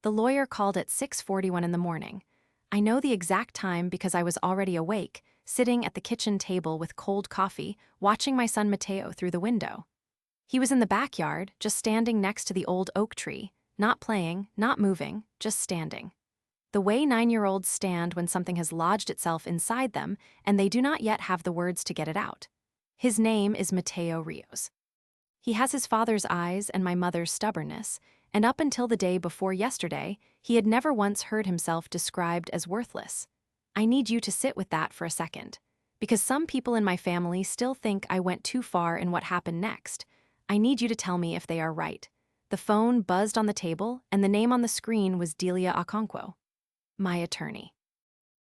The lawyer called at 6:41 in the morning. I know the exact time because I was already awake, sitting at the kitchen table with cold coffee, watching my son Mateo through the window. He was in the backyard, just standing next to the old oak tree, not playing, not moving, just standing. The way 9-year-olds stand when something has lodged itself inside them and they do not yet have the words to get it out. His name is Mateo Rios. He has his father's eyes and my mother's stubbornness, and up until the day before yesterday, he had never once heard himself described as worthless. I need you to sit with that for a second, because some people in my family still think I went too far in what happened next. I need you to tell me if they are right. The phone buzzed on the table, and the name on the screen was Delia Okonkwo, my attorney.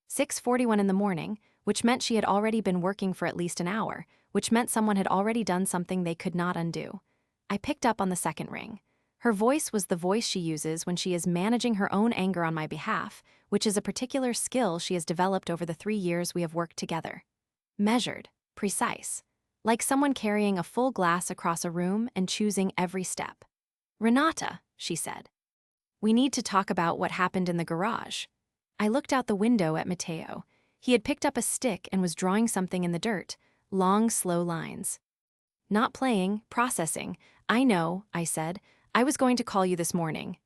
6:41 in the morning, which meant she had already been working for at least an hour, which meant someone had already done something they could not undo. I picked up on the second ring. Her voice was the voice she uses when she is managing her own anger on my behalf, which is a particular skill she has developed over the 3 years we have worked together. Measured, precise, like someone carrying a full glass across a room and choosing every step. "Renata," she said, "we need to talk about what happened in the garage." I looked out the window at Mateo. He had picked up a stick and was drawing something in the dirt, long, slow lines. "Not playing, processing. I know," I said. "I was going to call you this morning."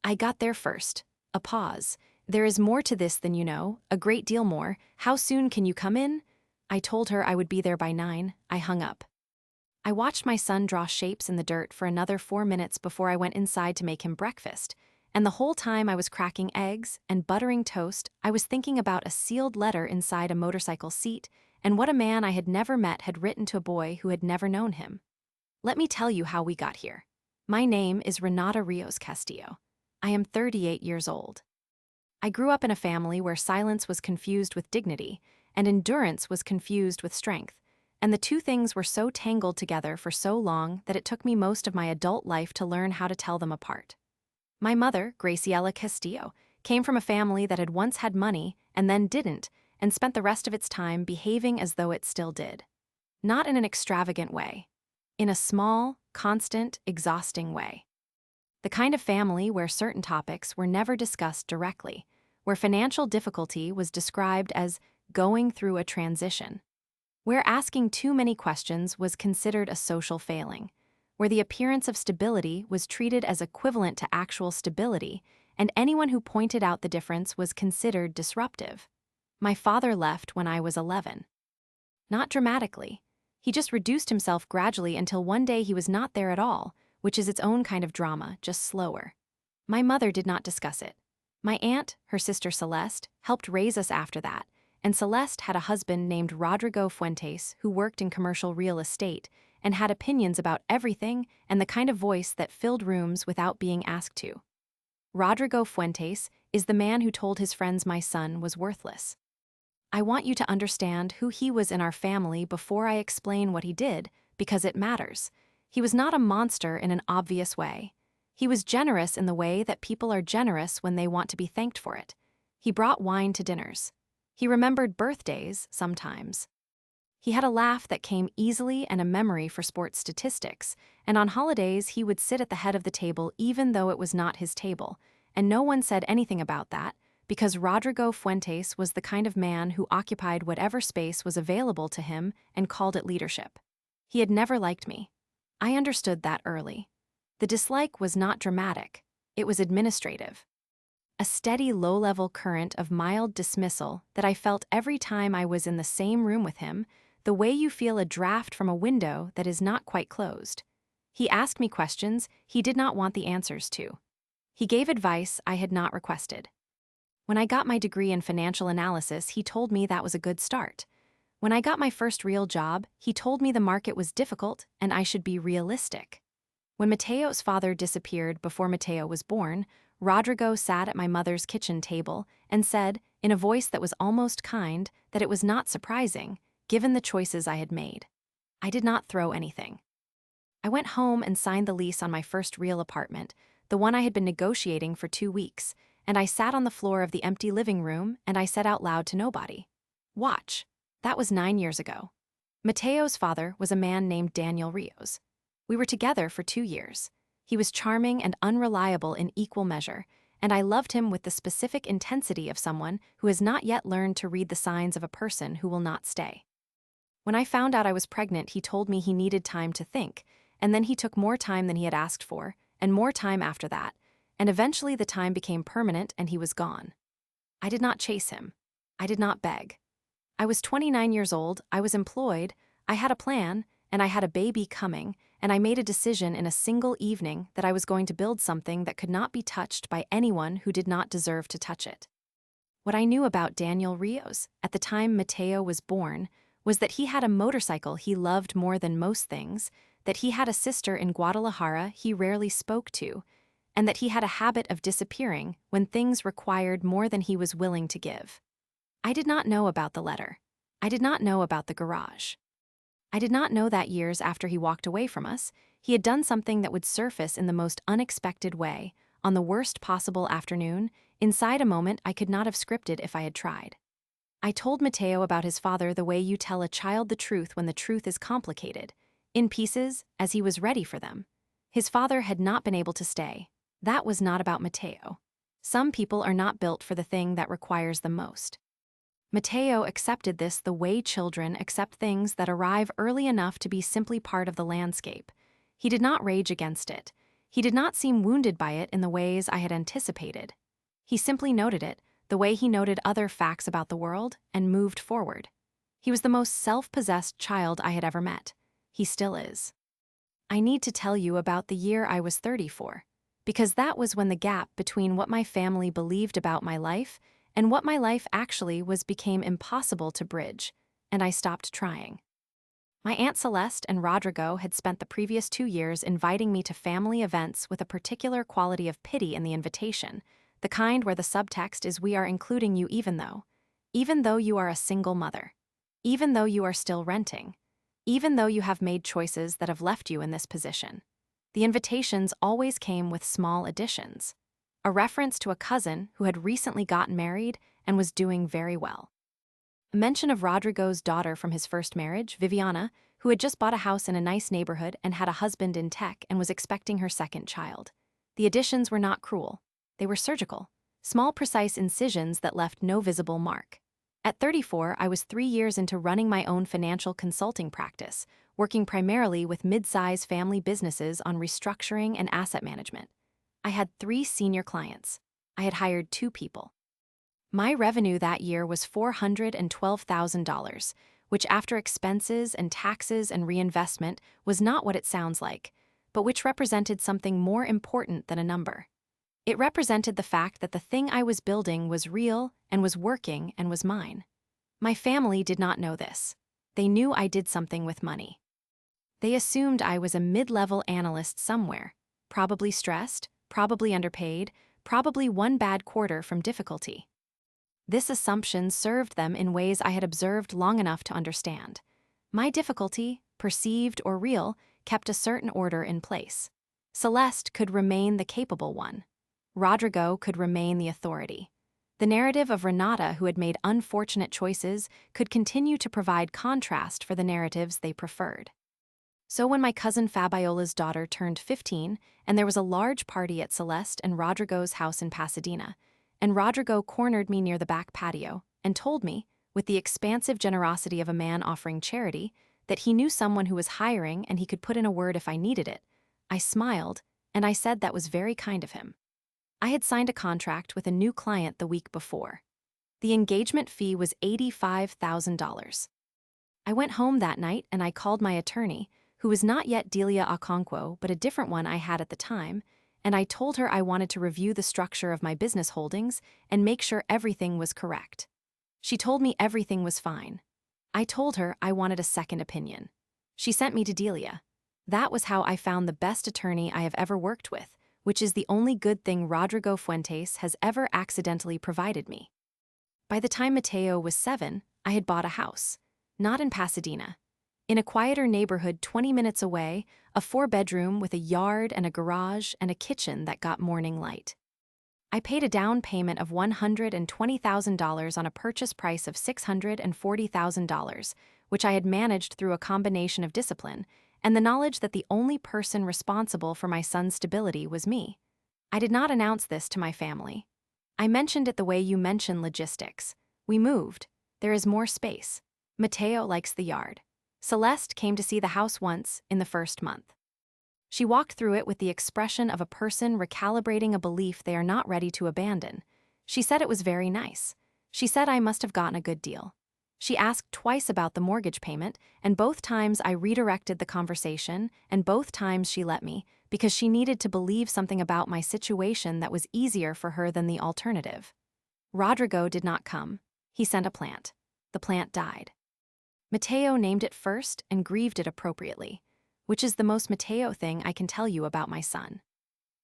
I got there first. A pause. "There is more to this than you know, a great deal more. How soon can you come in?" I told her I would be there by 9. I hung up. I watched my son draw shapes in the dirt for another 4 minutes before I went inside to make him breakfast. And the whole time I was cracking eggs and buttering toast, I was thinking about a sealed letter inside a motorcycle seat and what a man I had never met had written to a boy who had never known him. Let me tell you how we got here. My name is Renata Rios Castillo. I am 38 years old. I grew up in a family where silence was confused with dignity and endurance was confused with strength, and the two things were so tangled together for so long that it took me most of my adult life to learn how to tell them apart. My mother, Graciela Castillo, came from a family that had once had money and then didn't, and spent the rest of its time behaving as though it still did. Not in an extravagant way. In a small, constant, exhausting way. The kind of family where certain topics were never discussed directly, where financial difficulty was described as going through a transition, where asking too many questions was considered a social failing, where the appearance of stability was treated as equivalent to actual stability, and anyone who pointed out the difference was considered disruptive. My father left when I was 11. Not dramatically. He just reduced himself gradually until one day he was not there at all, which is its own kind of drama, just slower. My mother did not discuss it. My aunt, her sister Celeste, helped raise us after that, and Celeste had a husband named Rodrigo Fuentes who worked in commercial real estate and had opinions about everything and the kind of voice that filled rooms without being asked to. Rodrigo Fuentes is the man who told his friends my son was worthless. I want you to understand who he was in our family before I explain what he did, because it matters. He was not a monster in an obvious way. He was generous in the way that people are generous when they want to be thanked for it. He brought wine to dinners. He remembered birthdays, sometimes. He had a laugh that came easily and a memory for sports statistics, and on holidays he would sit at the head of the table even though it was not his table, and no one said anything about that, because Rodrigo Fuentes was the kind of man who occupied whatever space was available to him and called it leadership. He had never liked me. I understood that early. The dislike was not dramatic, it was administrative. A steady low-level current of mild dismissal that I felt every time I was in the same room with him, the way you feel a draft from a window that is not quite closed. He asked me questions he did not want the answers to. He gave advice I had not requested. When I got my degree in financial analysis, he told me that was a good start. When I got my first real job, he told me the market was difficult and I should be realistic. When Mateo's father disappeared before Mateo was born, Rodrigo sat at my mother's kitchen table and said, in a voice that was almost kind, that it was not surprising, given the choices I had made. I did not throw anything. I went home and signed the lease on my first real apartment, the one I had been negotiating for 2 weeks, and I sat on the floor of the empty living room and I said out loud to nobody, "Watch." That was 9 years ago. Mateo's father was a man named Daniel Rios. We were together for 2 years. He was charming and unreliable in equal measure, and I loved him with the specific intensity of someone who has not yet learned to read the signs of a person who will not stay. When I found out I was pregnant, he told me he needed time to think, and then he took more time than he had asked for, and more time after that, and eventually the time became permanent and he was gone. I did not chase him. I did not beg. I was 29 years old, I was employed, I had a plan, and I had a baby coming, and I made a decision in a single evening that I was going to build something that could not be touched by anyone who did not deserve to touch it. What I knew about Daniel Rios, at the time Mateo was born, was that he had a motorcycle he loved more than most things, that he had a sister in Guadalajara he rarely spoke to, and that he had a habit of disappearing when things required more than he was willing to give. I did not know about the letter. I did not know about the garage. I did not know that years after he walked away from us, he had done something that would surface in the most unexpected way, on the worst possible afternoon, inside a moment I could not have scripted if I had tried. I told Mateo about his father the way you tell a child the truth when the truth is complicated, in pieces, as he was ready for them. His father had not been able to stay. That was not about Mateo. Some people are not built for the thing that requires them most. Mateo accepted this the way children accept things that arrive early enough to be simply part of the landscape. He did not rage against it. He did not seem wounded by it in the ways I had anticipated. He simply noted it, the way he noted other facts about the world, and moved forward. He was the most self-possessed child I had ever met. He still is. I need to tell you about the year I was 34, because that was when the gap between what my family believed about my life and what my life actually was became impossible to bridge, and I stopped trying. My Aunt Celeste and Rodrigo had spent the previous 2 years inviting me to family events with a particular quality of pity in the invitation, the kind where the subtext is we are including you even though you are a single mother, even though you are still renting, even though you have made choices that have left you in this position. The invitations always came with small additions. A reference to a cousin who had recently gotten married and was doing very well. A mention of Rodrigo's daughter from his first marriage, Viviana, who had just bought a house in a nice neighborhood and had a husband in tech and was expecting her second child. The additions were not cruel. They were surgical, small precise incisions that left no visible mark. At 34, I was 3 years into running my own financial consulting practice, working primarily with mid-size family businesses on restructuring and asset management. I had 3 senior clients. I had hired 2 people. My revenue that year was $412,000, which after expenses and taxes and reinvestment was not what it sounds like, but which represented something more important than a number. It represented the fact that the thing I was building was real and was working and was mine. My family did not know this. They knew I did something with money. They assumed I was a mid-level analyst somewhere, probably stressed, probably underpaid, probably one bad quarter from difficulty. This assumption served them in ways I had observed long enough to understand. My difficulty, perceived or real, kept a certain order in place. Celeste could remain the capable one. Rodrigo could remain the authority. The narrative of Renata, who had made unfortunate choices, could continue to provide contrast for the narratives they preferred. So when my cousin Fabiola's daughter turned 15, and there was a large party at Celeste and Rodrigo's house in Pasadena, and Rodrigo cornered me near the back patio and told me, with the expansive generosity of a man offering charity, that he knew someone who was hiring and he could put in a word if I needed it, I smiled, and I said that was very kind of him. I had signed a contract with a new client the week before. The engagement fee was $85,000. I went home that night and I called my attorney, who was not yet Delia Okonkwo but a different one I had at the time, and I told her I wanted to review the structure of my business holdings and make sure everything was correct. She told me everything was fine. I told her I wanted a second opinion. She sent me to Delia. That was how I found the best attorney I have ever worked with, which is the only good thing Rodrigo Fuentes has ever accidentally provided me. By the time Mateo was 7, I had bought a house. Not in Pasadena. In a quieter neighborhood 20 minutes away, a 4-bedroom with a yard and a garage and a kitchen that got morning light. I paid a down payment of $120,000 on a purchase price of $640,000, which I had managed through a combination of discipline and the knowledge that the only person responsible for my son's stability was me. I did not announce this to my family. I mentioned it the way you mention logistics. We moved. There is more space. Mateo likes the yard. Celeste came to see the house once in the first month. She walked through it with the expression of a person recalibrating a belief they are not ready to abandon. She said it was very nice. She said I must have gotten a good deal. She asked twice about the mortgage payment, and both times I redirected the conversation, and both times she let me, because she needed to believe something about my situation that was easier for her than the alternative. Rodrigo did not come. He sent a plant. The plant died. Mateo named it first and grieved it appropriately, which is the most Mateo thing I can tell you about my son.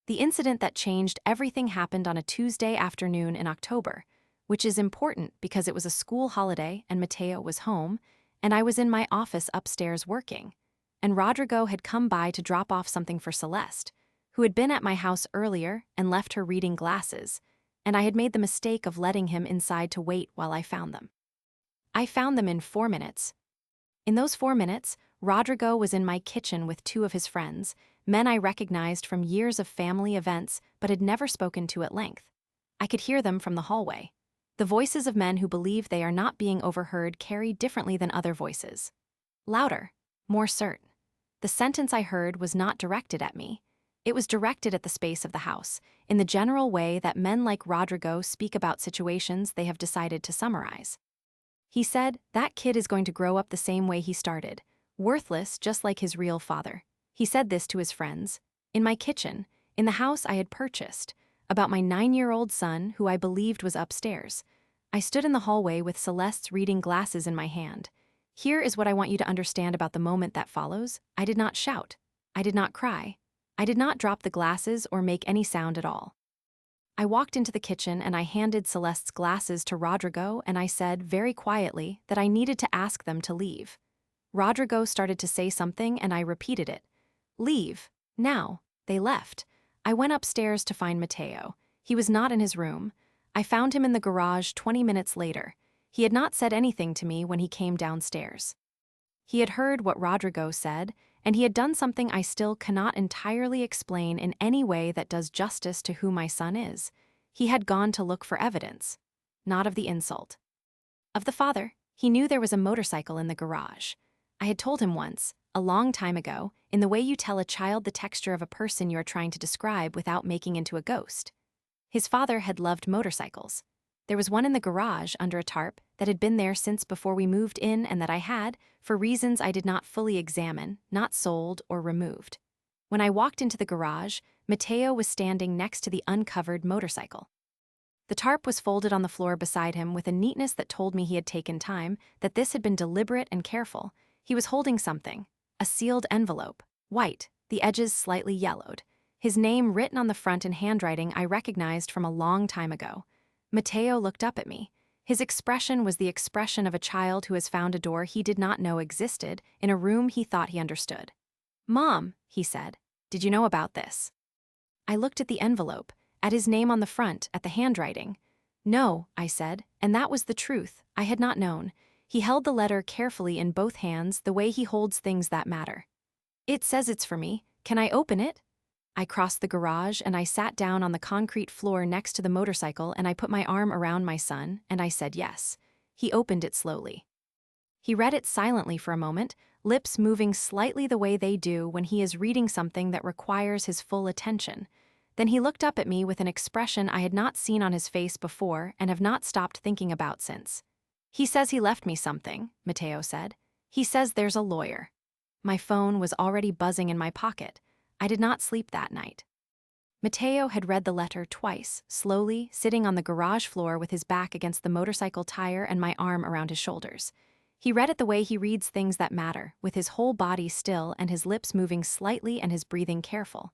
The incident that changed everything happened on a Tuesday afternoon in October, which is important because it was a school holiday and Mateo was home, and I was in my office upstairs working, and Rodrigo had come by to drop off something for Celeste, who had been at my house earlier and left her reading glasses, and I had made the mistake of letting him inside to wait while I found them. I found them in 4 minutes. In those 4 minutes, Rodrigo was in my kitchen with 2 of his friends, men I recognized from years of family events but had never spoken to at length. I could hear them from the hallway. The voices of men who believe they are not being overheard carry differently than other voices. Louder, more certain. The sentence I heard was not directed at me. It was directed at the space of the house, in the general way that men like Rodrigo speak about situations they have decided to summarize. He said, that kid is going to grow up the same way he started, worthless just like his real father. He said this to his friends, in my kitchen, in the house I had purchased, about my 9-year-old son who I believed was upstairs. I stood in the hallway with Celeste's reading glasses in my hand. Here is what I want you to understand about the moment that follows. I did not shout. I did not cry. I did not drop the glasses or make any sound at all. I walked into the kitchen and I handed Celeste's glasses to Rodrigo and I said very quietly that I needed to ask them to leave. Rodrigo started to say something and I repeated it. Leave. Now. They left. I went upstairs to find Mateo. He was not in his room. I found him in the garage 20 minutes later. He had not said anything to me when he came downstairs. He had heard what Rodrigo said, and he had done something I still cannot entirely explain in any way that does justice to who my son is. He had gone to look for evidence. Not of the insult. Of the father. He knew there was a motorcycle in the garage. I had told him once, a long time ago, in the way you tell a child the texture of a person you are trying to describe without making into a ghost. His father had loved motorcycles. There was one in the garage under a tarp that had been there since before we moved in and that I had, for reasons I did not fully examine, not sold or removed. When I walked into the garage, Mateo was standing next to the uncovered motorcycle. The tarp was folded on the floor beside him with a neatness that told me he had taken time, that this had been deliberate and careful. He was holding something, a sealed envelope, white, the edges slightly yellowed. His name written on the front in handwriting I recognized from a long time ago. Mateo looked up at me. His expression was the expression of a child who has found a door he did not know existed in a room he thought he understood. Mom, he said, did you know about this? I looked at the envelope, at his name on the front, at the handwriting. No, I said, and that was the truth. I had not known. He held the letter carefully in both hands the way he holds things that matter. It says it's for me. Can I open it? I crossed the garage and I sat down on the concrete floor next to the motorcycle and I put my arm around my son and I said yes. He opened it slowly. He read it silently for a moment, lips moving slightly the way they do when he is reading something that requires his full attention. Then he looked up at me with an expression I had not seen on his face before and have not stopped thinking about since. He says he left me something, Mateo said. He says there's a lawyer. My phone was already buzzing in my pocket. I did not sleep that night. Mateo had read the letter twice, slowly, sitting on the garage floor with his back against the motorcycle tire and my arm around his shoulders. He read it the way he reads things that matter, with his whole body still and his lips moving slightly and his breathing careful.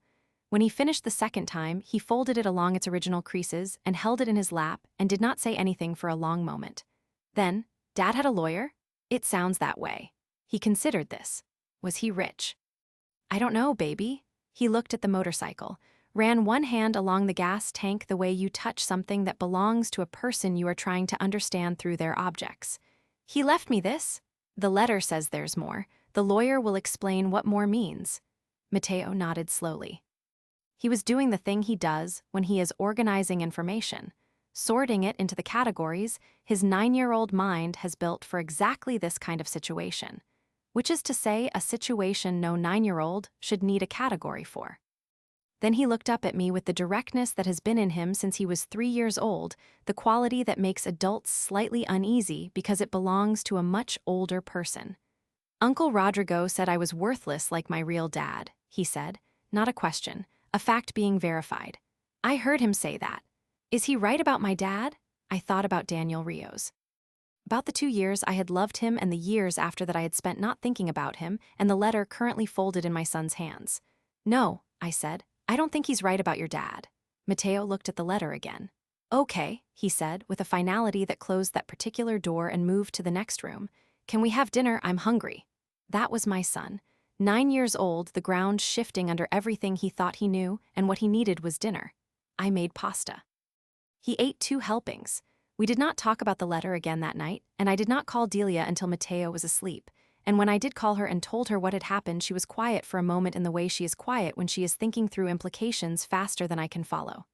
When he finished the second time, he folded it along its original creases and held it in his lap and did not say anything for a long moment. Then, Dad had a lawyer? It sounds that way. He considered this. Was he rich? I don't know, baby. He looked at the motorcycle, ran one hand along the gas tank the way you touch something that belongs to a person you are trying to understand through their objects. He left me this. The letter says there's more. The lawyer will explain what more means. Mateo nodded slowly. He was doing the thing he does when he is organizing information, sorting it into the categories his 9-year-old mind has built for exactly this kind of situation, which is to say a situation no 9-year-old should need a category for. Then he looked up at me with the directness that has been in him since he was 3 years old, the quality that makes adults slightly uneasy because it belongs to a much older person. Uncle Rodrigo said I was worthless like my real dad, he said, not a question, a fact being verified. I heard him say that. Is he right about my dad? I thought about Daniel Rios. About the 2 years I had loved him and the years after that I had spent not thinking about him and the letter currently folded in my son's hands. No, I said, I don't think he's right about your dad. Mateo looked at the letter again. Okay, he said, with a finality that closed that particular door and moved to the next room. Can we have dinner? I'm hungry. That was my son. 9 years old, the ground shifting under everything he thought he knew, and what he needed was dinner. I made pasta. He ate 2 helpings. We did not talk about the letter again that night, and I did not call Delia until Mateo was asleep. And when I did call her and told her what had happened, she was quiet for a moment in the way she is quiet when she is thinking through implications faster than I can follow.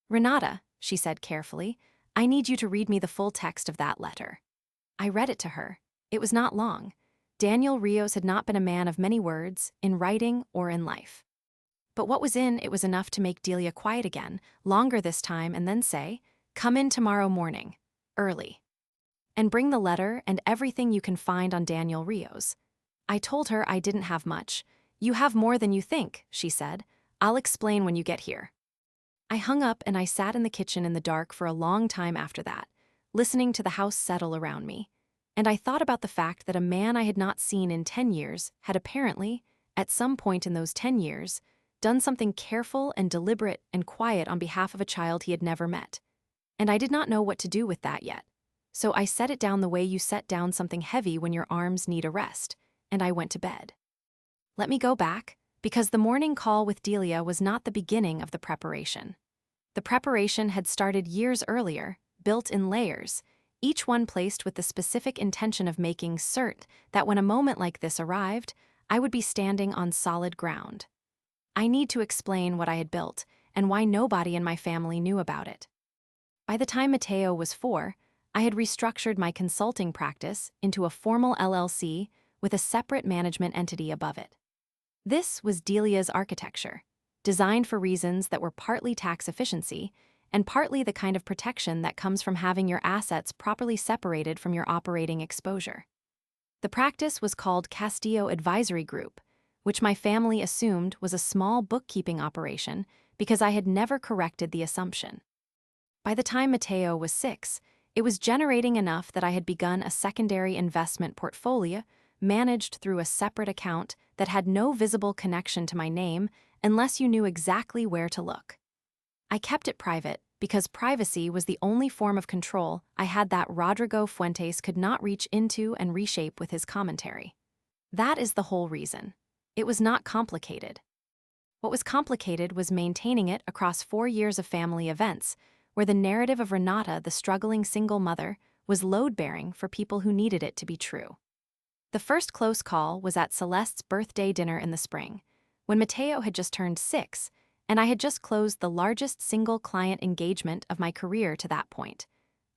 Renata, she said carefully, I need you to read me the full text of that letter. I read it to her. It was not long. Daniel Rios had not been a man of many words, in writing or in life. But what was in it was enough to make Delia quiet again, longer this time, and then say, come in tomorrow morning, early. And bring the letter and everything you can find on Daniel Rios. I told her I didn't have much. You have more than you think, she said. I'll explain when you get here. I hung up and I sat in the kitchen in the dark for a long time after that, listening to the house settle around me. And I thought about the fact that a man I had not seen in 10 years had apparently, at some point in those 10 years, done something careful and deliberate and quiet on behalf of a child he had never met. And I did not know what to do with that yet. So I set it down the way you set down something heavy when your arms need a rest, and I went to bed. Let me go back, because the morning call with Delia was not the beginning of the preparation. The preparation had started years earlier, built in layers, each one placed with the specific intention of making certain that when a moment like this arrived, I would be standing on solid ground. I need to explain what I had built and why nobody in my family knew about it. By the time Mateo was 4, I had restructured my consulting practice into a formal LLC with a separate management entity above it. This was Delia's architecture, designed for reasons that were partly tax efficiency and partly the kind of protection that comes from having your assets properly separated from your operating exposure. The practice was called Castillo Advisory Group, which my family assumed was a small bookkeeping operation because I had never corrected the assumption. By the time Mateo was 6, it was generating enough that I had begun a secondary investment portfolio managed through a separate account that had no visible connection to my name unless you knew exactly where to look. I kept it private because privacy was the only form of control I had that Rodrigo Fuentes could not reach into and reshape with his commentary. That is the whole reason. It was not complicated. What was complicated was maintaining it across 4 years of family events, where the narrative of Renata, the struggling single mother, was load-bearing for people who needed it to be true. The first close call was at Celeste's birthday dinner in the spring, when Mateo had just turned 6, and I had just closed the largest single client engagement of my career to that point,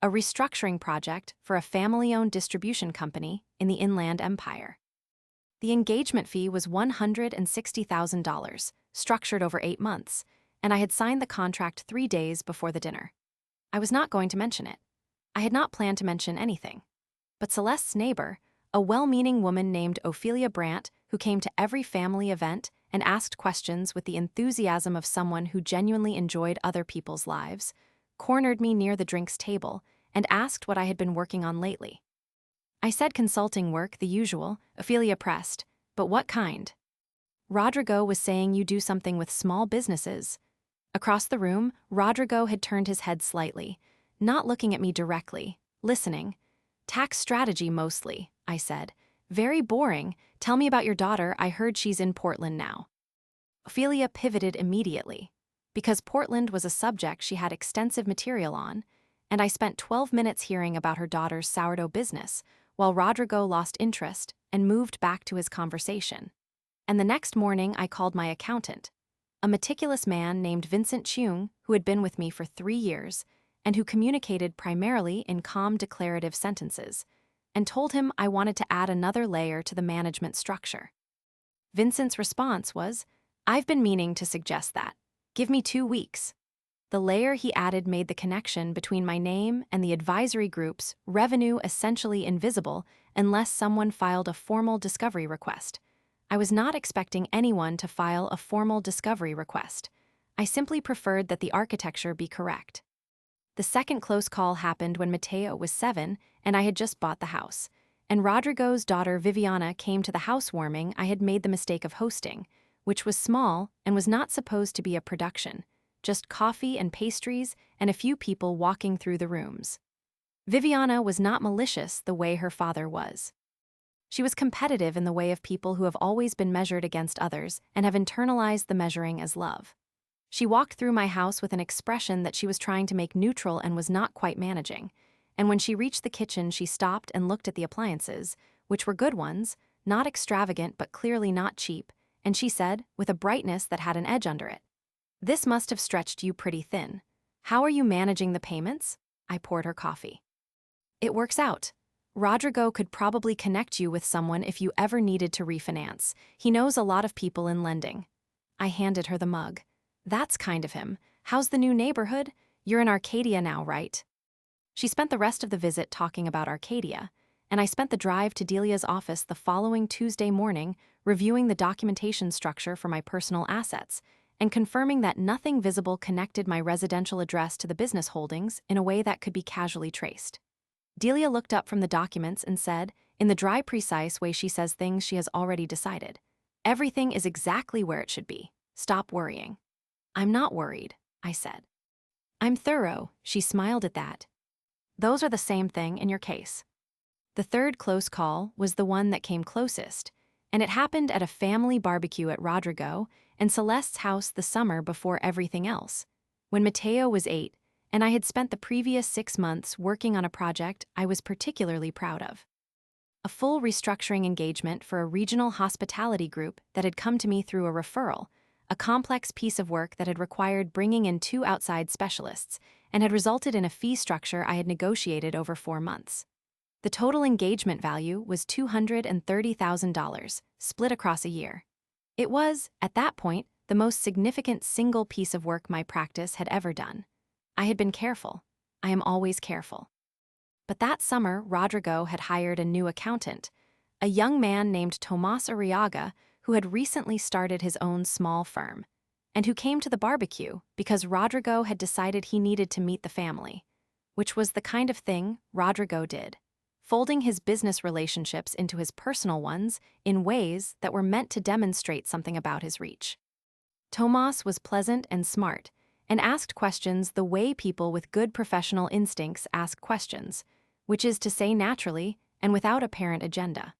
a restructuring project for a family-owned distribution company in the Inland Empire. The engagement fee was $160,000, structured over 8 months, and I had signed the contract 3 days before the dinner. I was not going to mention it. I had not planned to mention anything. But Celeste's neighbor, a well-meaning woman named Ophelia Brandt, who came to every family event and asked questions with the enthusiasm of someone who genuinely enjoyed other people's lives, cornered me near the drinks table and asked what I had been working on lately. I said consulting work, the usual. Ophelia pressed, but what kind? Rodrigo was saying you do something with small businesses. Across the room, Rodrigo had turned his head slightly, not looking at me directly, listening. Tax strategy mostly, I said. Very boring. Tell me about your daughter. I heard she's in Portland now. Ophelia pivoted immediately, because Portland was a subject she had extensive material on, and I spent 12 minutes hearing about her daughter's sourdough business, while Rodrigo lost interest and moved back to his conversation. And the next morning I called my accountant. a meticulous man named Vincent Cheung who had been with me for 3 years and who communicated primarily in calm declarative sentences, and told him I wanted to add another layer to the management structure. Vincent's response was, "I've been meaning to suggest that. Give me 2 weeks." The layer he added made the connection between my name and the advisory group's revenue essentially invisible unless someone filed a formal discovery request. I was not expecting anyone to file a formal discovery request. I simply preferred that the architecture be correct. The second close call happened when Mateo was 7 and I had just bought the house, and Rodrigo's daughter Viviana came to the housewarming I had made the mistake of hosting, which was small and was not supposed to be a production, just coffee and pastries and a few people walking through the rooms. Viviana was not malicious the way her father was. She was competitive in the way of people who have always been measured against others and have internalized the measuring as love. She walked through my house with an expression that she was trying to make neutral and was not quite managing, and when she reached the kitchen she stopped and looked at the appliances, which were good ones, not extravagant but clearly not cheap, and she said, with a brightness that had an edge under it, "This must have stretched you pretty thin. How are you managing the payments?" I poured her coffee. "It works out. Rodrigo could probably connect you with someone if you ever needed to refinance. He knows a lot of people in lending." I handed her the mug. "That's kind of him. How's the new neighborhood? You're in Arcadia now, right?" She spent the rest of the visit talking about Arcadia, and I spent the drive to Delia's office the following Tuesday morning reviewing the documentation structure for my personal assets and confirming that nothing visible connected my residential address to the business holdings in a way that could be casually traced. Delia looked up from the documents and said, in the dry, precise way she says things she has already decided, "Everything is exactly where it should be. Stop worrying." "I'm not worried," I said. "I'm thorough." She smiled at that. "Those are the same thing in your case." The third close call was the one that came closest, and it happened at a family barbecue at Rodrigo and Celeste's house the summer before everything else, when Mateo was 8, and I had spent the previous 6 months working on a project I was particularly proud of. A full restructuring engagement for a regional hospitality group that had come to me through a referral, a complex piece of work that had required bringing in 2 outside specialists and had resulted in a fee structure I had negotiated over 4 months. The total engagement value was $230,000, split across a year. It was, at that point, the most significant single piece of work my practice had ever done. I had been careful. I am always careful. But that summer, Rodrigo had hired a new accountant, a young man named Tomas Arriaga, who had recently started his own small firm, and who came to the barbecue because Rodrigo had decided he needed to meet the family, which was the kind of thing Rodrigo did, folding his business relationships into his personal ones in ways that were meant to demonstrate something about his reach. Tomas was pleasant and smart, and asked questions the way people with good professional instincts ask questions, which is to say naturally and without apparent agenda.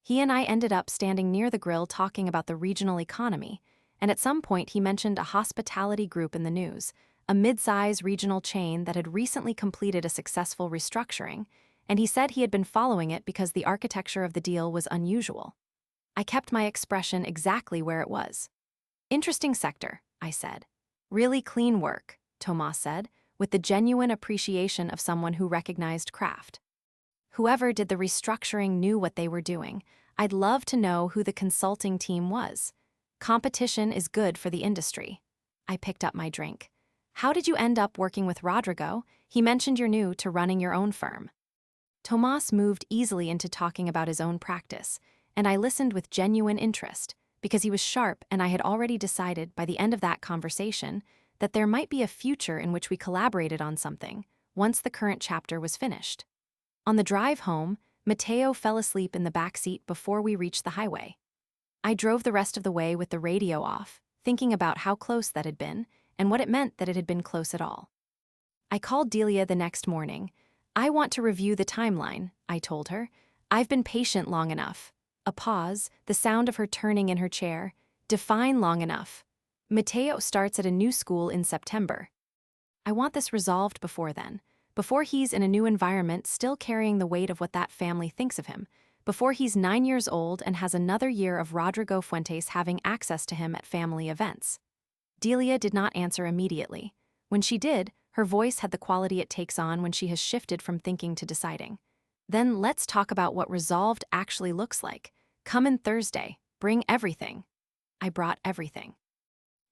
He and I ended up standing near the grill talking about the regional economy, and at some point he mentioned a hospitality group in the news, a mid-size regional chain that had recently completed a successful restructuring, and he said he had been following it because the architecture of the deal was unusual. I kept my expression exactly where it was. "Interesting sector," I said. "Really clean work," Tomas said, with the genuine appreciation of someone who recognized craft. "Whoever did the restructuring knew what they were doing. I'd love to know who the consulting team was. Competition is good for the industry." I picked up my drink. "How did you end up working with Rodrigo? He mentioned you're new to running your own firm." Tomas moved easily into talking about his own practice, and I listened with genuine interest, because he was sharp and I had already decided by the end of that conversation that there might be a future in which we collaborated on something, once the current chapter was finished. On the drive home, Mateo fell asleep in the back seat before we reached the highway. I drove the rest of the way with the radio off, thinking about how close that had been and what it meant that it had been close at all. I called Delia the next morning. "I want to review the timeline," I told her. "I've been patient long enough." A pause, the sound of her turning in her chair. "Define long enough." "Mateo starts at a new school in September. I want this resolved before then, before he's in a new environment still carrying the weight of what that family thinks of him, before he's 9 years old and has another year of Rodrigo Fuentes having access to him at family events." Delia did not answer immediately. When she did, her voice had the quality it takes on when she has shifted from thinking to deciding. Then let's talk about what resolved actually looks like. Come in Thursday. Bring everything. I brought everything.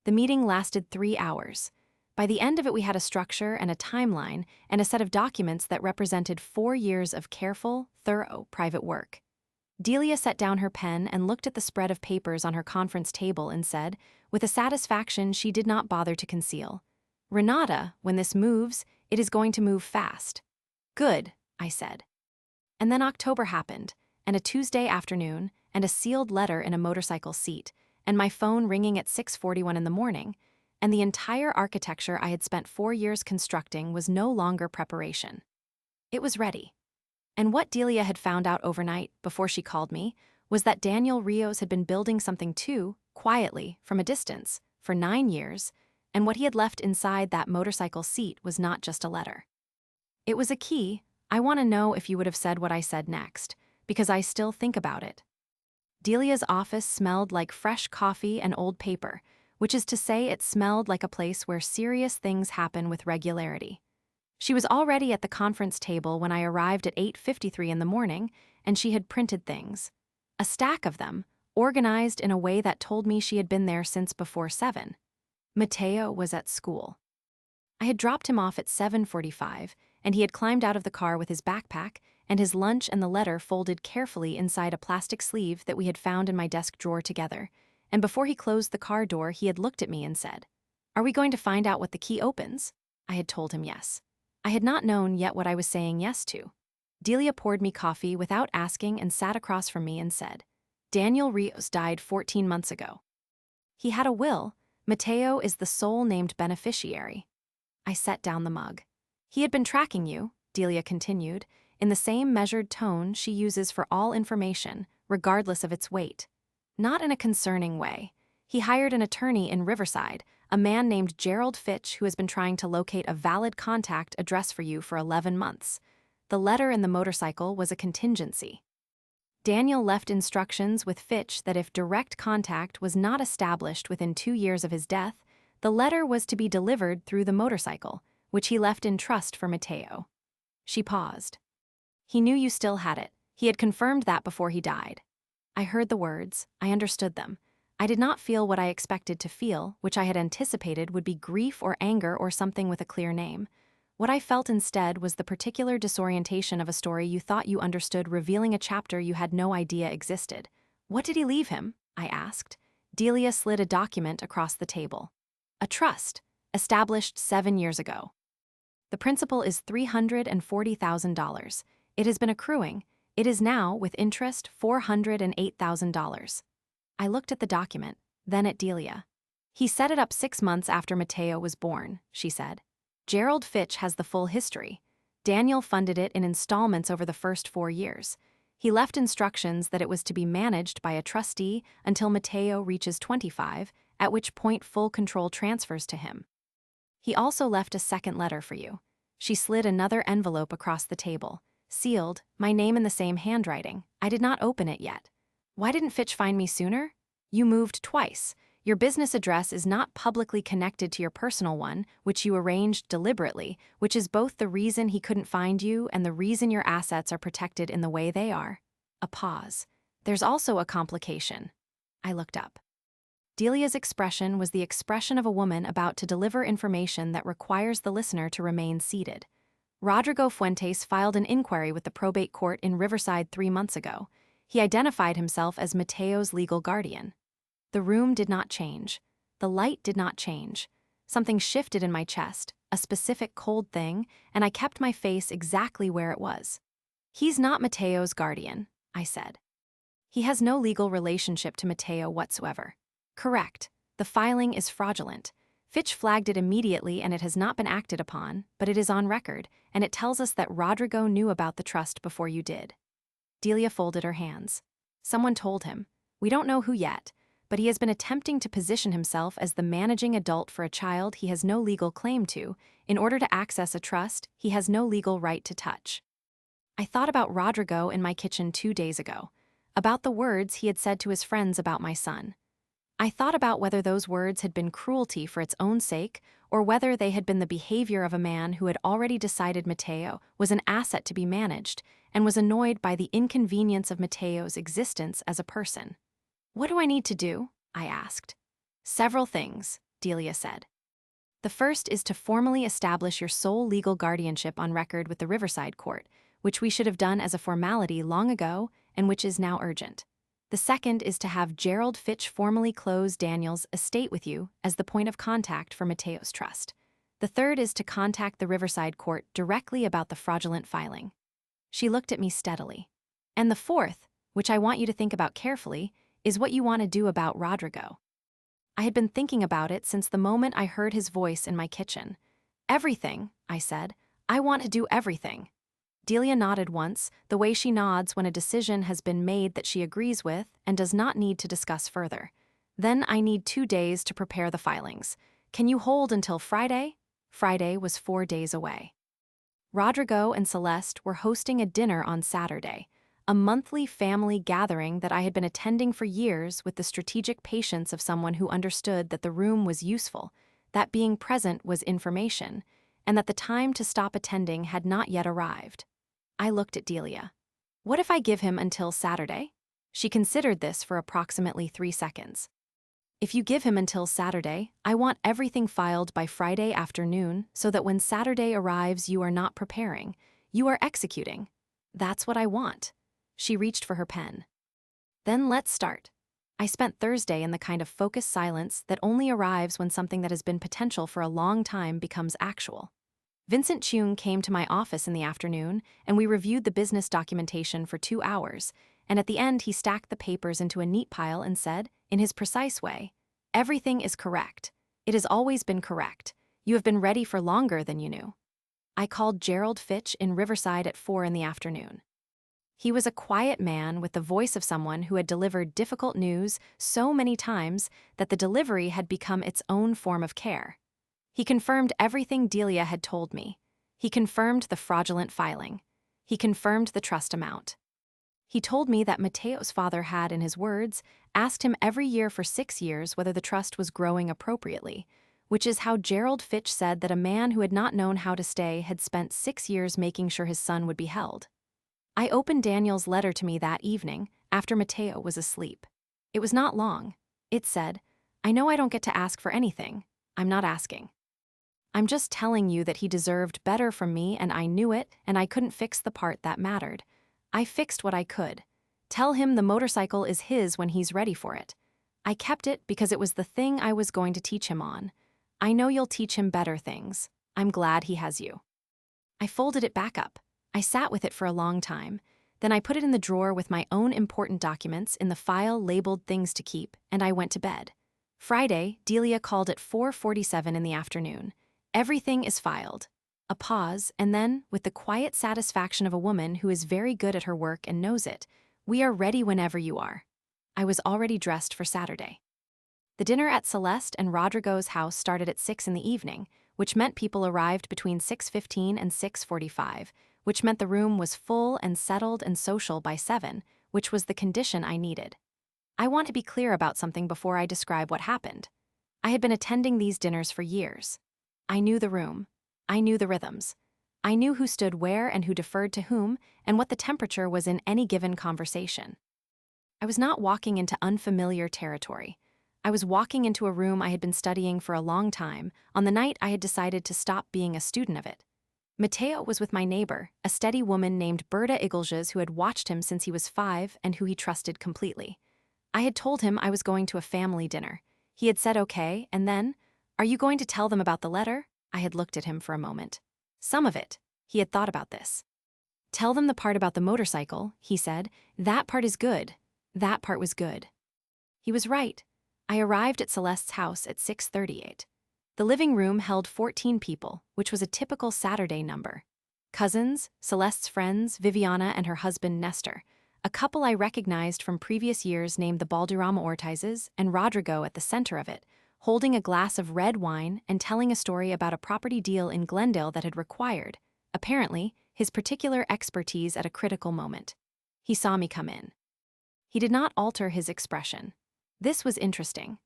The meeting lasted 3 hours. By the end of it, we had a structure and a timeline and a set of documents that represented 4 years of careful, thorough private work. Delia set down her pen and looked at the spread of papers on her conference table and said, with a satisfaction she did not bother to conceal, "Renata, when this moves, it is going to move fast." "Good," I said. And then October happened, and a Tuesday afternoon, and a sealed letter in a motorcycle seat, and my phone ringing at 6:41 in the morning, and the entire architecture I had spent 4 years constructing was no longer preparation. It was ready. And what Delia had found out overnight, before she called me, was that Daniel Rios had been building something too, quietly, from a distance, for 9 years, and what he had left inside that motorcycle seat was not just a letter. It was a key. I want to know if you would have said what I said next, because I still think about it. Delia's office smelled like fresh coffee and old paper, which is to say it smelled like a place where serious things happen with regularity. She was already at the conference table when I arrived at 8:53 in the morning, and she had printed things. A stack of them, organized in a way that told me she had been there since before 7. Mateo was at school. I had dropped him off at 7:45, and he had climbed out of the car with his backpack and his lunch and the letter folded carefully inside a plastic sleeve that we had found in my desk drawer together, and before he closed the car door he had looked at me and said, "Are we going to find out what the key opens?" I had told him yes. I had not known yet what I was saying yes to. Delia poured me coffee without asking and sat across from me and said, "Daniel Rios died 14 months ago. He had a will. Mateo is the sole named beneficiary." I set down the mug. "He had been tracking you," Delia continued, in the same measured tone she uses for all information, regardless of its weight. Not in a concerning way. He hired an attorney in Riverside, a man named Gerald Fitch, who has been trying to locate a valid contact address for you for 11 months. The letter in the motorcycle was a contingency. Daniel left instructions with Fitch that if direct contact was not established within 2 years of his death, the letter was to be delivered through the motorcycle, which he left in trust for Mateo. She paused. "He knew you still had it. He had confirmed that before he died." I heard the words. I understood them. I did not feel what I expected to feel, which I had anticipated would be grief or anger or something with a clear name. What I felt instead was the particular disorientation of a story you thought you understood revealing a chapter you had no idea existed. "What did he leave him?" I asked. Delia slid a document across the table. "A trust, established 7 years ago. The principal is $340,000. It has been accruing. It is now, with interest, $408,000. I looked at the document, then at Delia. "He set it up 6 months after Mateo was born," she said. "Gerald Fitch has the full history. Daniel funded it in installments over the first 4 years. He left instructions that it was to be managed by a trustee until Mateo reaches 25, at which point full control transfers to him. He also left a second letter for you." She slid another envelope across the table. Sealed, my name in the same handwriting. I did not open it yet. "Why didn't Fitch find me sooner? You moved twice. Your business address is not publicly connected to your personal one, which you arranged deliberately, which is both the reason he couldn't find you and the reason your assets are protected in the way they are." A pause. "There's also a complication." I looked up. Delia's expression was the expression of a woman about to deliver information that requires the listener to remain seated. "Rodrigo Fuentes filed an inquiry with the probate court in Riverside 3 months ago. He identified himself as Mateo's legal guardian." The room did not change. The light did not change. Something shifted in my chest, a specific cold thing, and I kept my face exactly where it was. "He's not Mateo's guardian," I said. "He has no legal relationship to Mateo whatsoever." "Correct. The filing is fraudulent. Fitch flagged it immediately and it has not been acted upon, but it is on record, and it tells us that Rodrigo knew about the trust before you did." Delia folded her hands. "Someone told him. We don't know who yet, but he has been attempting to position himself as the managing adult for a child he has no legal claim to, in order to access a trust he has no legal right to touch." I thought about Rodrigo in my kitchen 2 days ago, about the words he had said to his friends about my son. I thought about whether those words had been cruelty for its own sake, or whether they had been the behavior of a man who had already decided Mateo was an asset to be managed and was annoyed by the inconvenience of Mateo's existence as a person. "What do I need to do?" I asked. "Several things," Delia said. "The first is to formally establish your sole legal guardianship on record with the Riverside Court, which we should have done as a formality long ago and which is now urgent. The second is to have Gerald Fitch formally close Daniel's estate with you as the point of contact for Mateo's trust. The third is to contact the Riverside Court directly about the fraudulent filing." She looked at me steadily. "And the fourth, which I want you to think about carefully, is what you want to do about Rodrigo." I had been thinking about it since the moment I heard his voice in my kitchen. "Everything," I said. "I want to do everything." Delia nodded once, the way she nods when a decision has been made that she agrees with and does not need to discuss further. "Then I need 2 days to prepare the filings. Can you hold until Friday?" Friday was 4 days away. Rodrigo and Celeste were hosting a dinner on Saturday, a monthly family gathering that I had been attending for years with the strategic patience of someone who understood that the room was useful, that being present was information, and that the time to stop attending had not yet arrived. I looked at Delia. "What if I give him until Saturday?" She considered this for approximately 3 seconds. "If you give him until Saturday, I want everything filed by Friday afternoon so that when Saturday arrives you are not preparing, you are executing. That's what I want." She reached for her pen. "Then let's start." I spent Thursday in the kind of focused silence that only arrives when something that has been potential for a long time becomes actual. Vincent Chung came to my office in the afternoon, and we reviewed the business documentation for 2 hours, and at the end he stacked the papers into a neat pile and said, in his precise way, "Everything is correct. It has always been correct. You have been ready for longer than you knew." I called Gerald Fitch in Riverside at 4 in the afternoon. He was a quiet man with the voice of someone who had delivered difficult news so many times that the delivery had become its own form of care. He confirmed everything Delia had told me. He confirmed the fraudulent filing. He confirmed the trust amount. He told me that Mateo's father had, in his words, asked him every year for 6 years whether the trust was growing appropriately, which is how Gerald Fitch said that a man who had not known how to stay had spent 6 years making sure his son would be held. I opened Daniel's letter to me that evening, after Mateo was asleep. It was not long. It said, "I know I don't get to ask for anything. I'm not asking. I'm just telling you that he deserved better from me and I knew it and I couldn't fix the part that mattered. I fixed what I could. Tell him the motorcycle is his when he's ready for it. I kept it because it was the thing I was going to teach him on. I know you'll teach him better things. I'm glad he has you." I folded it back up. I sat with it for a long time. Then I put it in the drawer with my own important documents in the file labeled Things to Keep, and I went to bed. Friday, Delia called at 4:47 in the afternoon. "Everything is filed." A pause, and then, with the quiet satisfaction of a woman who is very good at her work and knows it, "We are ready whenever you are." I was already dressed for Saturday. The dinner at Celeste and Rodrigo's house started at 6 in the evening, which meant people arrived between 6:15 and 6:45, which meant the room was full and settled and social by 7, which was the condition I needed. I want to be clear about something before I describe what happened. I had been attending these dinners for years. I knew the room. I knew the rhythms. I knew who stood where and who deferred to whom, and what the temperature was in any given conversation. I was not walking into unfamiliar territory. I was walking into a room I had been studying for a long time, on the night I had decided to stop being a student of it. Mateo was with my neighbor, a steady woman named Berta Iglesias who had watched him since he was 5 and who he trusted completely. I had told him I was going to a family dinner. He had said okay, and then, "Are you going to tell them about the letter?" I had looked at him for a moment. Some of it. He had thought about this. "Tell them the part about the motorcycle," he said. "That part is good." That part was good. He was right. I arrived at Celeste's house at 6:38. The living room held 14 people, which was a typical Saturday number. Cousins, Celeste's friends, Viviana and her husband Nestor. A couple I recognized from previous years named the Balderrama Ortizes, and Rodrigo at the center of it, holding a glass of red wine and telling a story about a property deal in Glendale that had required, apparently, his particular expertise at a critical moment. He saw me come in. He did not alter his expression. This was interesting.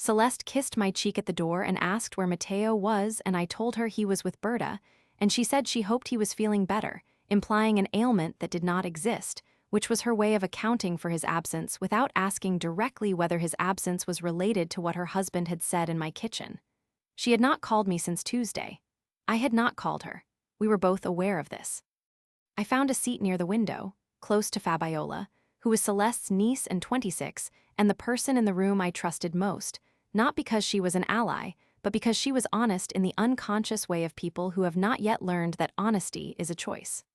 Celeste kissed my cheek at the door and asked where Mateo was, and I told her he was with Berta, and she said she hoped he was feeling better, implying an ailment that did not exist, which was her way of accounting for his absence without asking directly whether his absence was related to what her husband had said in my kitchen. She had not called me since Tuesday. I had not called her. We were both aware of this. I found a seat near the window, close to Fabiola, who was Celeste's niece and 26, and the person in the room I trusted most, not because she was an ally, but because she was honest in the unconscious way of people who have not yet learned that honesty is a choice.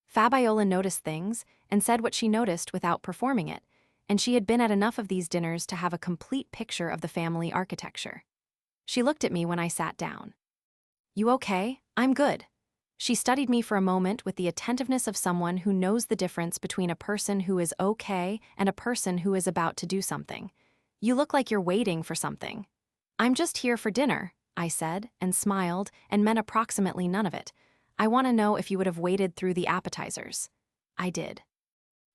Fabiola noticed things and said what she noticed without performing it, and she had been at enough of these dinners to have a complete picture of the family architecture. She looked at me when I sat down. "You okay? I'm good." She studied me for a moment with the attentiveness of someone who knows the difference between a person who is okay and a person who is about to do something. "You look like you're waiting for something." "I'm just here for dinner," I said, and smiled, and meant approximately none of it. "I want to know if you would have waited through the appetizers." I did.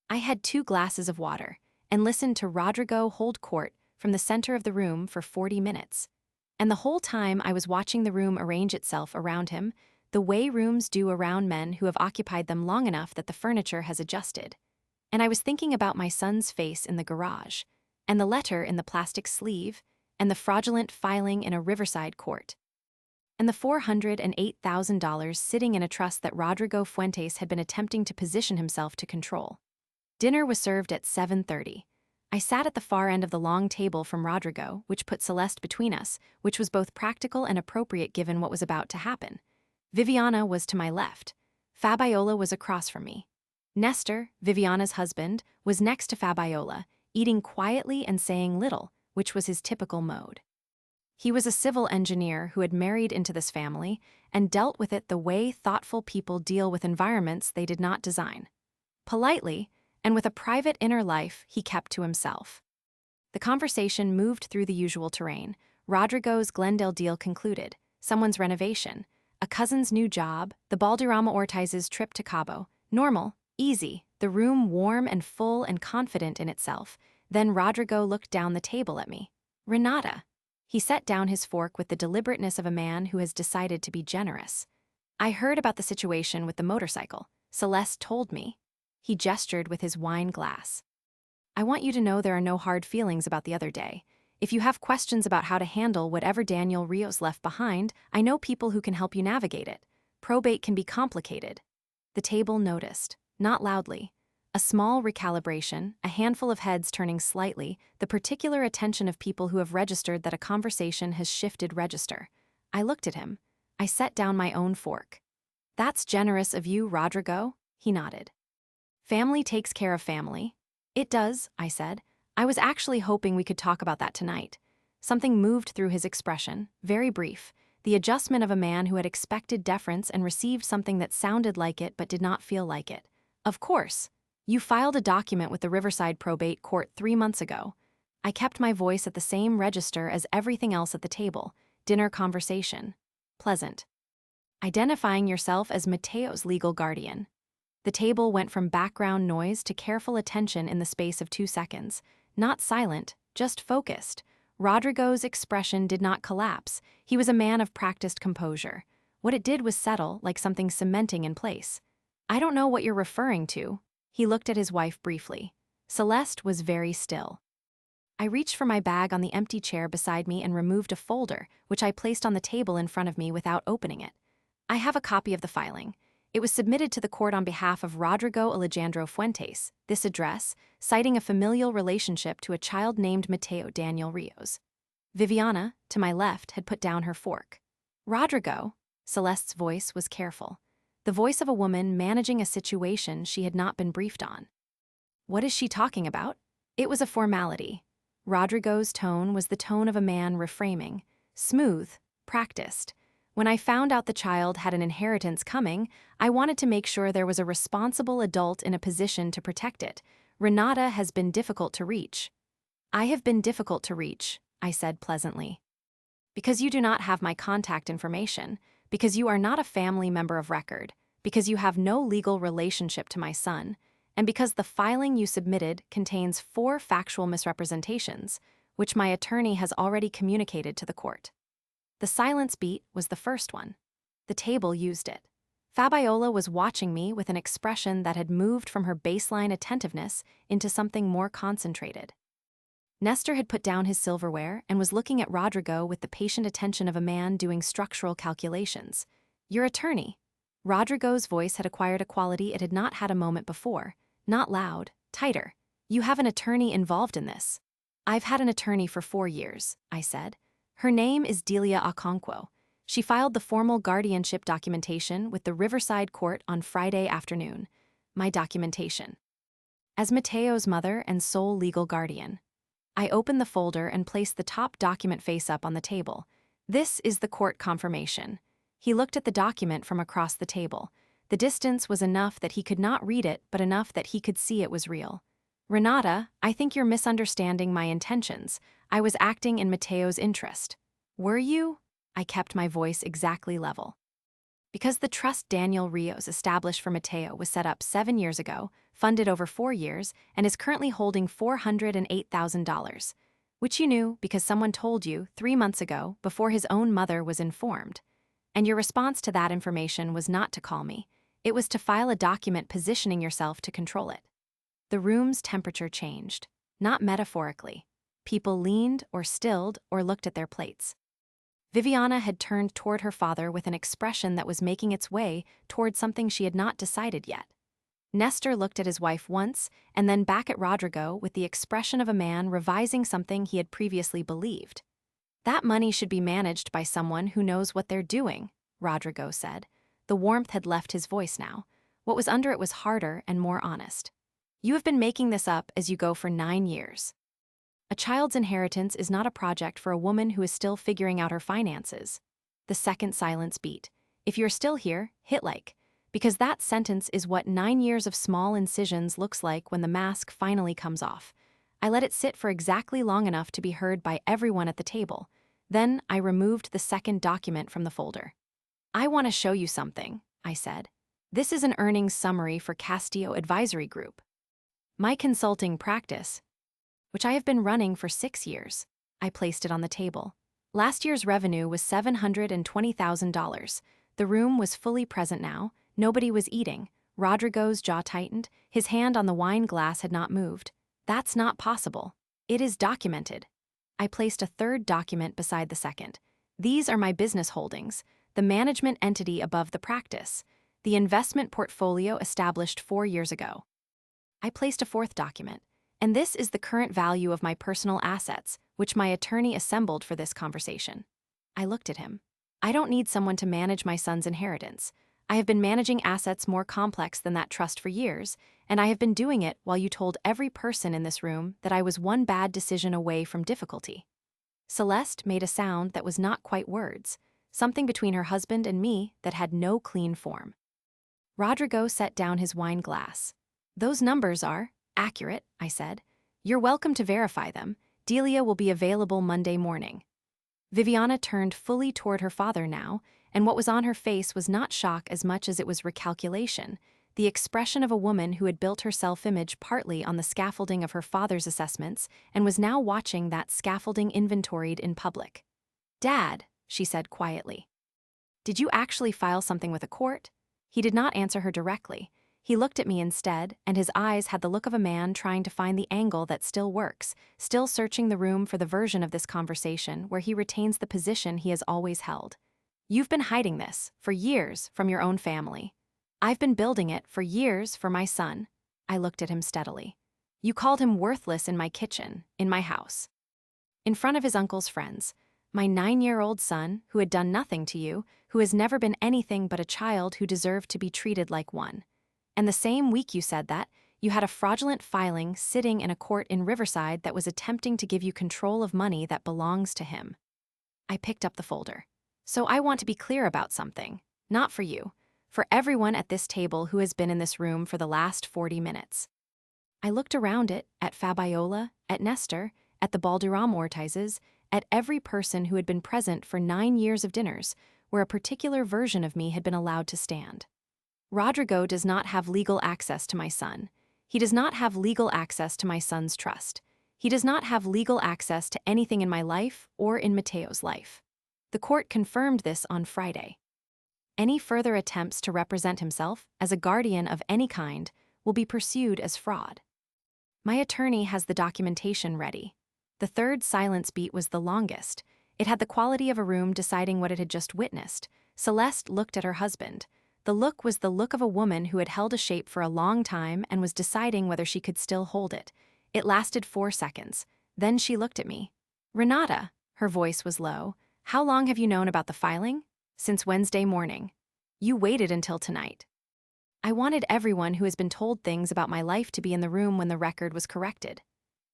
I had 2 glasses of water, and listened to Rodrigo hold court from the center of the room for 40 minutes. And the whole time I was watching the room arrange itself around him, the way rooms do around men who have occupied them long enough that the furniture has adjusted. And I was thinking about my son's face in the garage, and the letter in the plastic sleeve, and the fraudulent filing in a riverside court, and the $408,000 sitting in a trust that Rodrigo Fuentes had been attempting to position himself to control. Dinner was served at 7:30. I sat at the far end of the long table from Rodrigo, which put Celeste between us, which was both practical and appropriate given what was about to happen. Viviana was to my left. Fabiola was across from me. Nestor, Viviana's husband, was next to Fabiola, eating quietly and saying little, which was his typical mode. He was a civil engineer who had married into this family and dealt with it the way thoughtful people deal with environments they did not design. Politely, and with a private inner life he kept to himself. The conversation moved through the usual terrain. Rodrigo's Glendale deal concluded, someone's renovation, a cousin's new job, the Balderrama Ortiz's trip to Cabo. Normal, easy, the room warm and full and confident in itself. Then Rodrigo looked down the table at me. "Renata." He set down his fork with the deliberateness of a man who has decided to be generous. "I heard about the situation with the motorcycle. Celeste told me." He gestured with his wine glass. "I want you to know there are no hard feelings about the other day. If you have questions about how to handle whatever Daniel Rios left behind, I know people who can help you navigate it. Probate can be complicated." The table noticed, not loudly. A small recalibration, a handful of heads turning slightly, the particular attention of people who have registered that a conversation has shifted register. I looked at him. I set down my own fork. "That's generous of you, Rodrigo," he nodded. "Family takes care of family." "It does," I said. "I was actually hoping we could talk about that tonight." Something moved through his expression, very brief, the adjustment of a man who had expected deference and received something that sounded like it but did not feel like it. "Of course. You filed a document with the Riverside Probate Court 3 months ago." I kept my voice at the same register as everything else at the table. Dinner conversation. Pleasant. "Identifying yourself as Mateo's legal guardian." The table went from background noise to careful attention in the space of 2 seconds. Not silent, just focused. Rodrigo's expression did not collapse. He was a man of practiced composure. What it did was settle, like something cementing in place. "I don't know what you're referring to." He looked at his wife briefly. Celeste was very still. I reached for my bag on the empty chair beside me and removed a folder, which I placed on the table in front of me without opening it. "I have a copy of the filing. It was submitted to the court on behalf of Rodrigo Alejandro Fuentes, this address, citing a familial relationship to a child named Mateo Daniel Rios." Viviana, to my left, had put down her fork. "Rodrigo," Celeste's voice was careful. The voice of a woman managing a situation she had not been briefed on. "What is she talking about?" It was a formality. Rodrigo's tone was the tone of a man reframing. Smooth, practiced. When I found out the child had an inheritance coming, I wanted to make sure there was a responsible adult in a position to protect it. "Renata has been difficult to reach." "I have been difficult to reach," I said pleasantly. "Because you do not have my contact information, because you are not a family member of record, because you have no legal relationship to my son, and because the filing you submitted contains 4 factual misrepresentations, which my attorney has already communicated to the court. The silence beat was the first one. The table used it. Fabiola was watching me with an expression that had moved from her baseline attentiveness into something more concentrated. Nestor had put down his silverware and was looking at Rodrigo with the patient attention of a man doing structural calculations. "Your attorney." Rodrigo's voice had acquired a quality it had not had a moment before. Not loud, tighter. "You have an attorney involved in this." "I've had an attorney for 4 years," I said. "Her name is Delia Okonkwo. She filed the formal guardianship documentation with the Riverside Court on Friday afternoon." My documentation. As Mateo's mother and sole legal guardian. I opened the folder and placed the top document face up on the table. "This is the court confirmation." He looked at the document from across the table. The distance was enough that he could not read it, but enough that he could see it was real. "Renata, I think you're misunderstanding my intentions. I was acting in Mateo's interest." "Were you?" I kept my voice exactly level. "Because the trust Daniel Rios established for Mateo was set up 7 years ago, funded over 4 years, and is currently holding $408,000, which you knew because someone told you 3 months ago before his own mother was informed. And your response to that information was not to call me. It was to file a document positioning yourself to control it." The room's temperature changed, not metaphorically. People leaned or stilled or looked at their plates. Viviana had turned toward her father with an expression that was making its way toward something she had not decided yet. Nestor looked at his wife once and then back at Rodrigo with the expression of a man revising something he had previously believed. "That money should be managed by someone who knows what they're doing," Rodrigo said. The warmth had left his voice now. What was under it was harder and more honest. "You have been making this up as you go for 9 years. A child's inheritance is not a project for a woman who is still figuring out her finances." The second silence beat. "If you're still here, hit like. Because that sentence is what 9 years of small incisions looks like when the mask finally comes off." I let it sit for exactly long enough to be heard by everyone at the table. Then I removed the second document from the folder. "I want to show you something," I said. "This is an earnings summary for Castillo Advisory Group. My consulting practice, which I have been running for 6 years." I placed it on the table. Last year's revenue was $720,000. The room was fully present now. Nobody was eating. Rodrigo's jaw tightened. His hand on the wine glass had not moved. "That's not possible. It is documented." I placed a third document beside the second. "These are my business holdings, the management entity above the practice, the investment portfolio established 4 years ago." I placed a fourth document. "And this is the current value of my personal assets, which my attorney assembled for this conversation." I looked at him. "I don't need someone to manage my son's inheritance. I have been managing assets more complex than that trust for years, and I have been doing it while you told every person in this room that I was one bad decision away from difficulty." Celeste made a sound that was not quite words, something between her husband and me that had no clean form. Rodrigo set down his wine glass. "Those numbers are accurate," I said. "You're welcome to verify them. Delia will be available Monday morning." Viviana turned fully toward her father now, and what was on her face was not shock as much as it was recalculation, the expression of a woman who had built her self-image partly on the scaffolding of her father's assessments and was now watching that scaffolding inventoried in public. "Dad," she said quietly, "did you actually file something with a court?" He did not answer her directly. He looked at me instead, and his eyes had the look of a man trying to find the angle that still works, still searching the room for the version of this conversation where he retains the position he has always held. "You've been hiding this, for years, from your own family. I've been building it for years for my son." I looked at him steadily. "You called him worthless in my kitchen, in my house. In front of his uncle's friends. My 9-year-old son, who had done nothing to you, who has never been anything but a child who deserved to be treated like one. And the same week you said that, you had a fraudulent filing sitting in a court in Riverside that was attempting to give you control of money that belongs to him." I picked up the folder. "So I want to be clear about something. Not for you. For everyone at this table who has been in this room for the last 40 minutes. I looked around it, at Fabiola, at Nestor, at the Balduram Ortizes, at every person who had been present for 9 years of dinners, where a particular version of me had been allowed to stand. Rodrigo does not have legal access to my son. He does not have legal access to my son's trust. He does not have legal access to anything in my life or in Mateo's life. The court confirmed this on Friday. Any further attempts to represent himself as a guardian of any kind will be pursued as fraud. My attorney has the documentation ready. The third silence beat was the longest. It had the quality of a room deciding what it had just witnessed. Celeste looked at her husband. The look was the look of a woman who had held a shape for a long time and was deciding whether she could still hold it. It lasted 4 seconds. Then she looked at me. "Renata," her voice was low, "how long have you known about the filing?" "Since Wednesday morning." "You waited until tonight." I wanted everyone who has been told things about my life to be in the room when the record was corrected.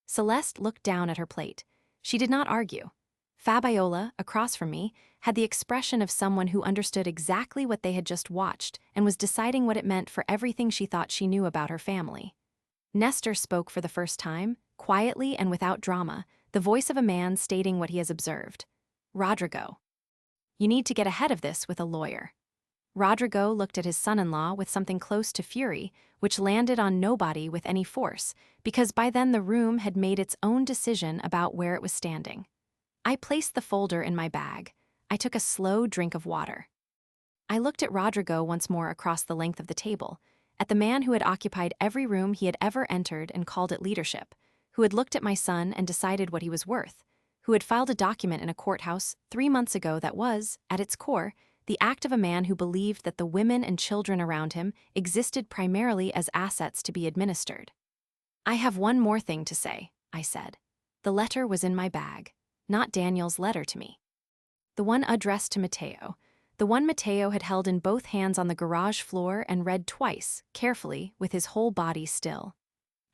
Celeste looked down at her plate. She did not argue. Fabiola, across from me, had the expression of someone who understood exactly what they had just watched and was deciding what it meant for everything she thought she knew about her family. Nestor spoke for the first time, quietly and without drama, the voice of a man stating what he has observed. "Rodrigo, you need to get ahead of this with a lawyer." Rodrigo looked at his son-in-law with something close to fury, which landed on nobody with any force, because by then the room had made its own decision about where it was standing. I placed the folder in my bag. I took a slow drink of water. I looked at Rodrigo once more across the length of the table, at the man who had occupied every room he had ever entered and called it leadership, who had looked at my son and decided what he was worth, who had filed a document in a courthouse 3 months ago that was, at its core, the act of a man who believed that the women and children around him existed primarily as assets to be administered. "I have one more thing to say," I said. The letter was in my bag, not Daniel's letter to me. The one addressed to Mateo, the one Mateo had held in both hands on the garage floor and read twice, carefully, with his whole body still.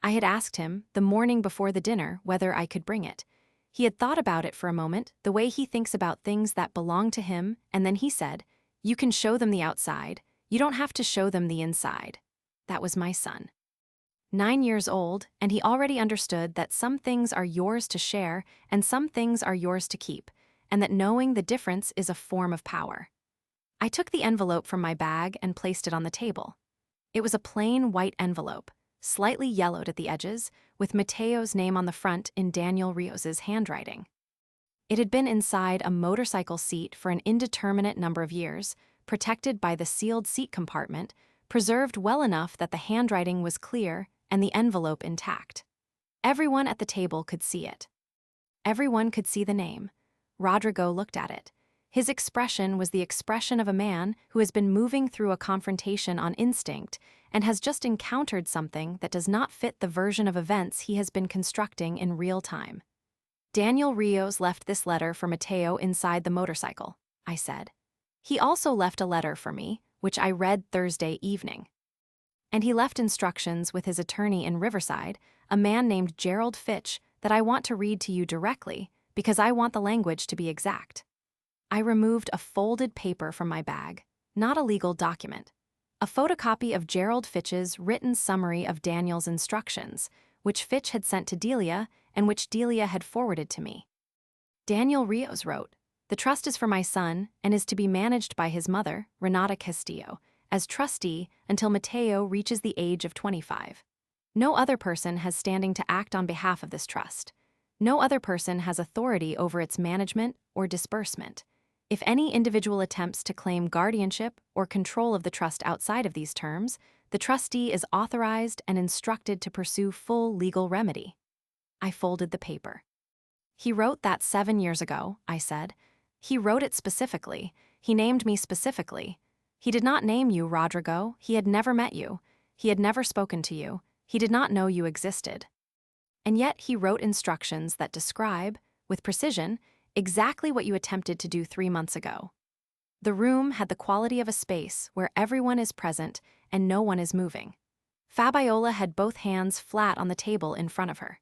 I had asked him, the morning before the dinner, whether I could bring it. He had thought about it for a moment, the way he thinks about things that belong to him, and then he said, "You can show them the outside. You don't have to show them the inside." That was my son. 9 years old, and he already understood that some things are yours to share and some things are yours to keep, and that knowing the difference is a form of power. I took the envelope from my bag and placed it on the table. It was a plain white envelope, slightly yellowed at the edges, with Mateo's name on the front in Daniel Rios's handwriting. It had been inside a motorcycle seat for an indeterminate number of years, protected by the sealed seat compartment, preserved well enough that the handwriting was clear and the envelope intact. Everyone at the table could see it. Everyone could see the name. Rodrigo looked at it. His expression was the expression of a man who has been moving through a confrontation on instinct and has just encountered something that does not fit the version of events he has been constructing in real time. "Daniel Rios left this letter for Mateo inside the motorcycle," I said. "He also left a letter for me, which I read Thursday evening. And he left instructions with his attorney in Riverside, a man named Gerald Fitch, that I want to read to you directly because I want the language to be exact." I removed a folded paper from my bag, not a legal document. A photocopy of Gerald Fitch's written summary of Daniel's instructions, which Fitch had sent to Delia and which Delia had forwarded to me. Daniel Rios wrote, "The trust is for my son and is to be managed by his mother, Renata Castillo, as trustee until Mateo reaches the age of 25. No other person has standing to act on behalf of this trust. No other person has authority over its management or disbursement. If any individual attempts to claim guardianship or control of the trust outside of these terms, the trustee is authorized and instructed to pursue full legal remedy." I folded the paper. "He wrote that 7 years ago," I said. "He wrote it specifically. He named me specifically. He did not name you, Rodrigo. He had never met you. He had never spoken to you. He did not know you existed. And yet he wrote instructions that describe, with precision, exactly what you attempted to do 3 months ago. The room had the quality of a space where everyone is present and no one is moving. Fabiola had both hands flat on the table in front of her.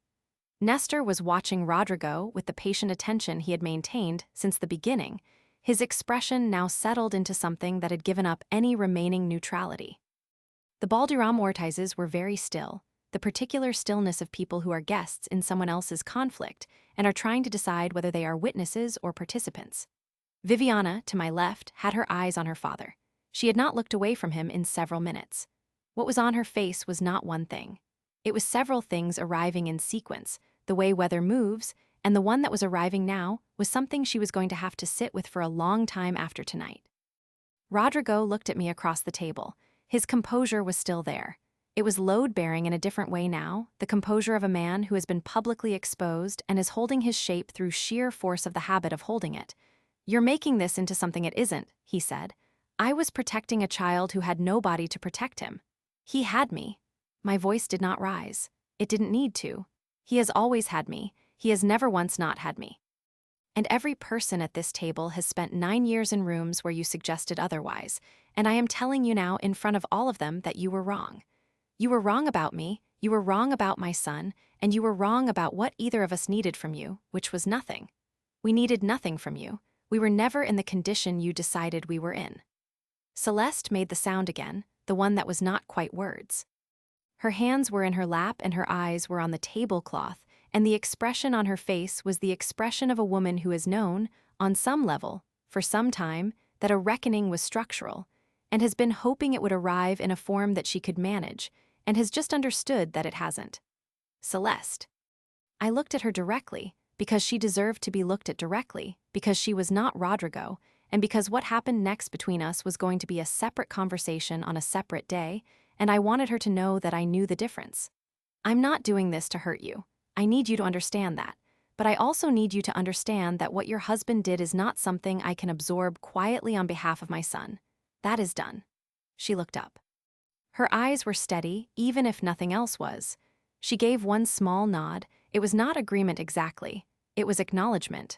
Nestor was watching Rodrigo with the patient attention he had maintained since the beginning, his expression now settled into something that had given up any remaining neutrality. The Baldiram Ortizes were very still, the particular stillness of people who are guests in someone else's conflict and are trying to decide whether they are witnesses or participants. Viviana, to my left, had her eyes on her father. She had not looked away from him in several minutes. What was on her face was not one thing. It was several things arriving in sequence, the way weather moves, and the one that was arriving now was something she was going to have to sit with for a long time after tonight. Rodrigo looked at me across the table. His composure was still there. It was load-bearing in a different way now, the composure of a man who has been publicly exposed and is holding his shape through sheer force of the habit of holding it. "You're making this into something it isn't," he said. "I was protecting a child who had nobody to protect him. He had me." My voice did not rise. It didn't need to. He has always had me. He has never once not had me. And every person at this table has spent 9 years in rooms where you suggested otherwise, and I am telling you now in front of all of them that you were wrong. You were wrong about me, you were wrong about my son, and you were wrong about what either of us needed from you, which was nothing. We needed nothing from you. We were never in the condition you decided we were in. Celeste made the sound again, the one that was not quite words. Her hands were in her lap and her eyes were on the tablecloth, and the expression on her face was the expression of a woman who has known, on some level, for some time, that a reckoning was structural, and has been hoping it would arrive in a form that she could manage, and has just understood that it hasn't. Celeste. I looked at her directly, because she deserved to be looked at directly, because she was not Rodrigo, and because what happened next between us was going to be a separate conversation on a separate day, and I wanted her to know that I knew the difference. I'm not doing this to hurt you. I need you to understand that. But I also need you to understand that what your husband did is not something I can absorb quietly on behalf of my son. That is done. She looked up. Her eyes were steady, even if nothing else was. She gave one small nod. It was not agreement exactly. It was acknowledgement.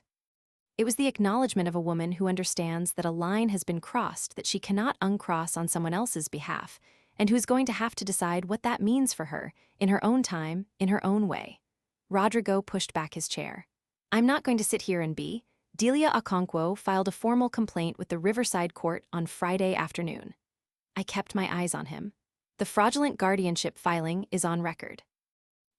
It was the acknowledgement of a woman who understands that a line has been crossed that she cannot uncross on someone else's behalf, and who is going to have to decide what that means for her, in her own time, in her own way. Rodrigo pushed back his chair. "I'm not going to sit here and be." Delia Okonkwo filed a formal complaint with the Riverside Court on Friday afternoon. I kept my eyes on him. The fraudulent guardianship filing is on record.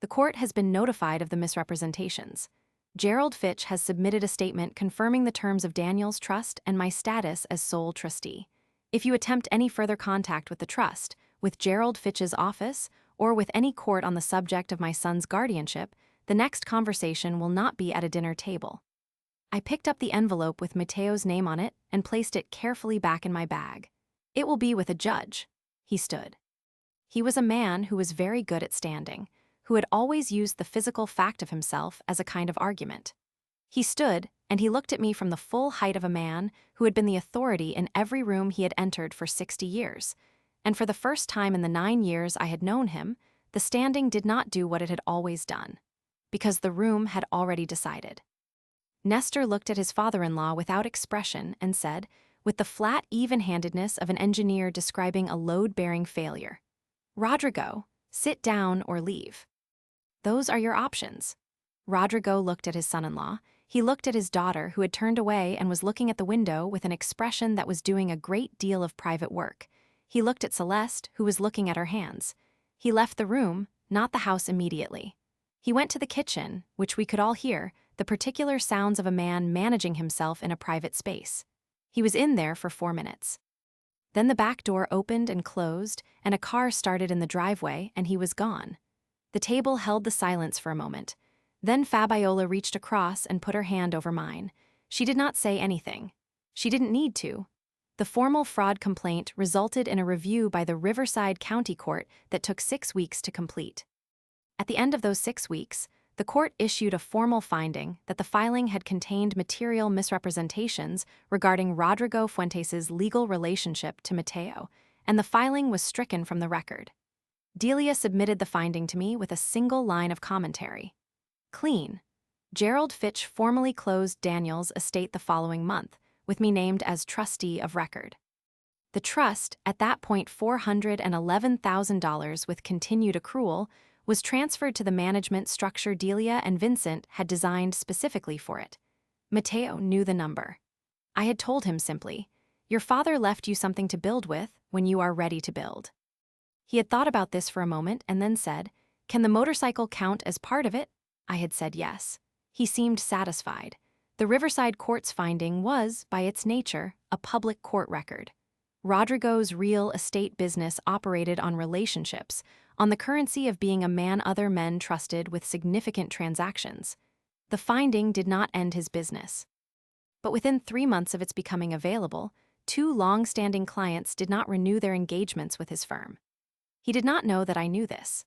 The court has been notified of the misrepresentations. Gerald Fitch has submitted a statement confirming the terms of Daniel's trust and my status as sole trustee. If you attempt any further contact with the trust, with Gerald Fitch's office, or with any court on the subject of my son's guardianship, the next conversation will not be at a dinner table. I picked up the envelope with Mateo's name on it and placed it carefully back in my bag. It will be with a judge. He stood. He was a man who was very good at standing, who had always used the physical fact of himself as a kind of argument. He stood, and he looked at me from the full height of a man who had been the authority in every room he had entered for 60 years. And for the first time in the 9 years I had known him, the standing did not do what it had always done, because the room had already decided. Nestor looked at his father-in-law without expression and said, with the flat even-handedness of an engineer describing a load-bearing failure, "Rodrigo, sit down or leave. Those are your options." Rodrigo looked at his son-in-law. He looked at his daughter, who had turned away and was looking at the window with an expression that was doing a great deal of private work. He looked at Celeste, who was looking at her hands. He left the room, not the house immediately. He went to the kitchen, which we could all hear, the particular sounds of a man managing himself in a private space. He was in there for 4 minutes. Then the back door opened and closed, and a car started in the driveway, and he was gone. The table held the silence for a moment. Then Fabiola reached across and put her hand over mine. She did not say anything. She didn't need to. The formal fraud complaint resulted in a review by the Riverside County Court that took 6 weeks to complete. At the end of those 6 weeks, the court issued a formal finding that the filing had contained material misrepresentations regarding Rodrigo Fuentes's legal relationship to Mateo, and the filing was stricken from the record. Delia submitted the finding to me with a single line of commentary. Clean. Gerald Fitch formally closed Daniel's estate the following month, with me named as trustee of record. The trust, at that point $411,000 with continued accrual, was transferred to the management structure Delia and Vincent had designed specifically for it. Mateo knew the number. I had told him simply, "Your father left you something to build with when you are ready to build." He had thought about this for a moment and then said, "Can the motorcycle count as part of it?" I had said yes. He seemed satisfied. The Riverside Court's finding was, by its nature, a public court record. Rodrigo's real estate business operated on relationships, on the currency of being a man other men trusted with significant transactions. The finding did not end his business. But within 3 months of its becoming available, two long-standing clients did not renew their engagements with his firm. He did not know that I knew this.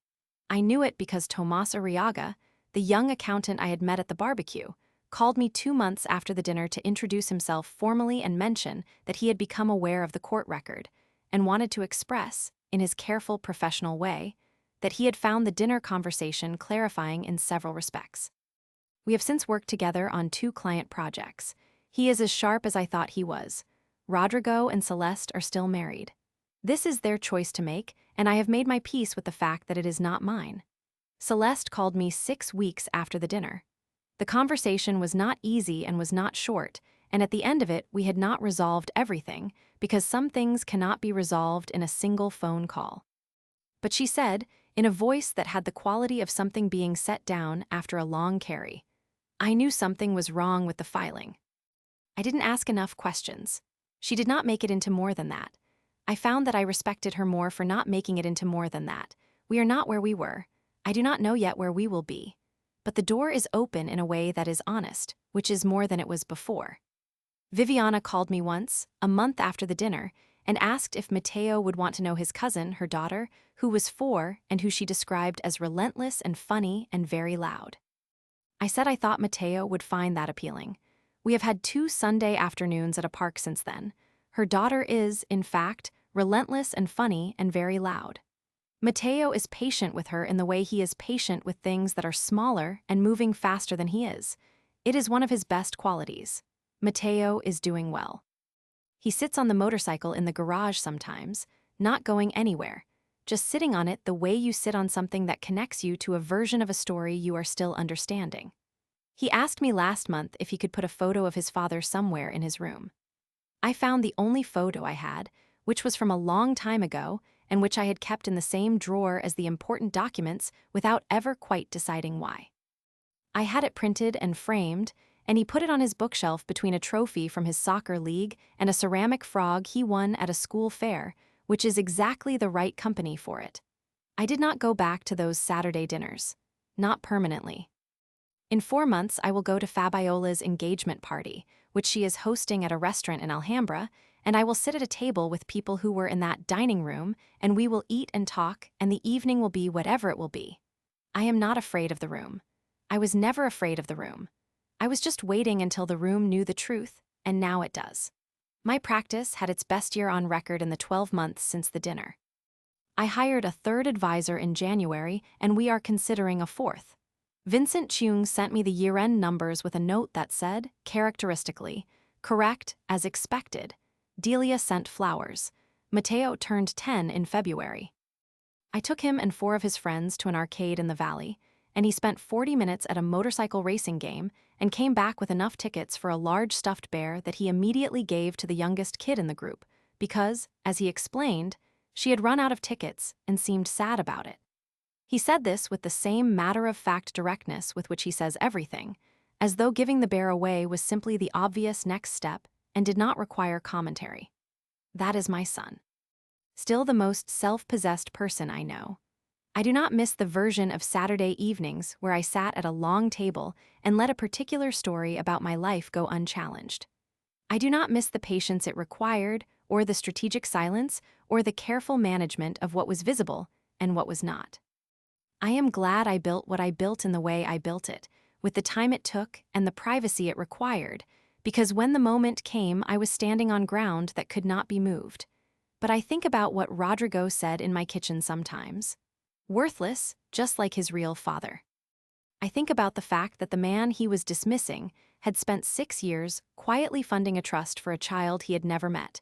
I knew it because Tomas Arriaga, the young accountant I had met at the barbecue, called me 2 months after the dinner to introduce himself formally and mention that he had become aware of the court record and wanted to express, in his careful professional way, that he had found the dinner conversation clarifying in several respects. We have since worked together on 2 client projects. He is as sharp as I thought he was. Rodrigo and Celeste are still married. This is their choice to make, and I have made my peace with the fact that it is not mine. Celeste called me 6 weeks after the dinner. The conversation was not easy and was not short, and at the end of it we had not resolved everything, because some things cannot be resolved in a single phone call. But she said, in a voice that had the quality of something being set down after a long carry, I knew something was wrong with the filing. I didn't ask enough questions. She did not make it into more than that. I found that I respected her more for not making it into more than that. We are not where we were. I do not know yet where we will be. But the door is open in a way that is honest, which is more than it was before. Viviana called me once, a month after the dinner, and asked if Mateo would want to know his cousin, her daughter, who was 4 and who she described as relentless and funny and very loud. I said I thought Mateo would find that appealing. We have had 2 Sunday afternoons at a park since then. Her daughter is, in fact, relentless and funny and very loud. Mateo is patient with her in the way he is patient with things that are smaller and moving faster than he is. It is one of his best qualities. Mateo is doing well. He sits on the motorcycle in the garage sometimes, not going anywhere, just sitting on it the way you sit on something that connects you to a version of a story you are still understanding. He asked me last month if he could put a photo of his father somewhere in his room. I found the only photo I had, which was from a long time ago, and which I had kept in the same drawer as the important documents without ever quite deciding why. I had it printed and framed, and he put it on his bookshelf between a trophy from his soccer league and a ceramic frog he won at a school fair, which is exactly the right company for it. I did not go back to those Saturday dinners. Not permanently. In 4 months, I will go to Fabiola's engagement party, which she is hosting at a restaurant in Alhambra, and I will sit at a table with people who were in that dining room, and we will eat and talk, and the evening will be whatever it will be. I am not afraid of the room. I was never afraid of the room. I was just waiting until the room knew the truth, and now it does. My practice had its best year on record in the 12 months since the dinner. I hired a 3rd advisor in January, and we are considering a 4th. Vincent Chung sent me the year-end numbers with a note that said, characteristically, correct as expected. Delia sent flowers. Mateo turned 10 in February. I took him and 4 of his friends to an arcade in the valley, and he spent 40 minutes at a motorcycle racing game and came back with enough tickets for a large stuffed bear that he immediately gave to the youngest kid in the group because, as he explained, she had run out of tickets and seemed sad about it. He said this with the same matter-of-fact directness with which he says everything, as though giving the bear away was simply the obvious next step and did not require commentary. That is my son. Still the most self-possessed person I know. I do not miss the version of Saturday evenings where I sat at a long table and let a particular story about my life go unchallenged. I do not miss the patience it required, or the strategic silence, or the careful management of what was visible and what was not. I am glad I built what I built in the way I built it, with the time it took and the privacy it required, because when the moment came, I was standing on ground that could not be moved. But I think about what Rodrigo said in my kitchen sometimes. Worthless, just like his real father. I think about the fact that the man he was dismissing had spent 6 years quietly funding a trust for a child he had never met,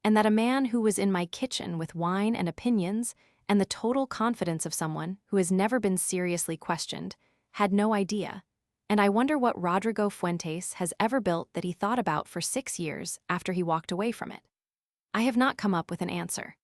and that a man who was in my kitchen with wine and opinions and the total confidence of someone who has never been seriously questioned, had no idea. And I wonder what Rodrigo Fuentes has ever built that he thought about for 6 years after he walked away from it. I have not come up with an answer.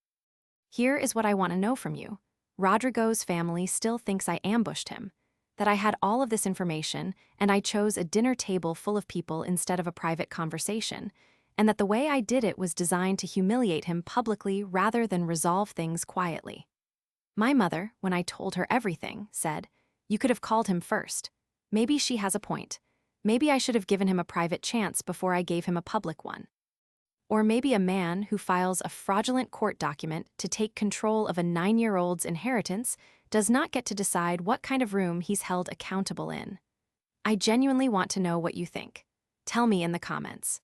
Here is what I want to know from you. Rodrigo's family still thinks I ambushed him, that I had all of this information and I chose a dinner table full of people instead of a private conversation, and that the way I did it was designed to humiliate him publicly rather than resolve things quietly. My mother, when I told her everything, said, "You could have called him first. Maybe she has a point. Maybe I should have given him a private chance before I gave him a public one." Or maybe a man who files a fraudulent court document to take control of a 9-year-old's inheritance does not get to decide what kind of room he's held accountable in. I genuinely want to know what you think. Tell me in the comments.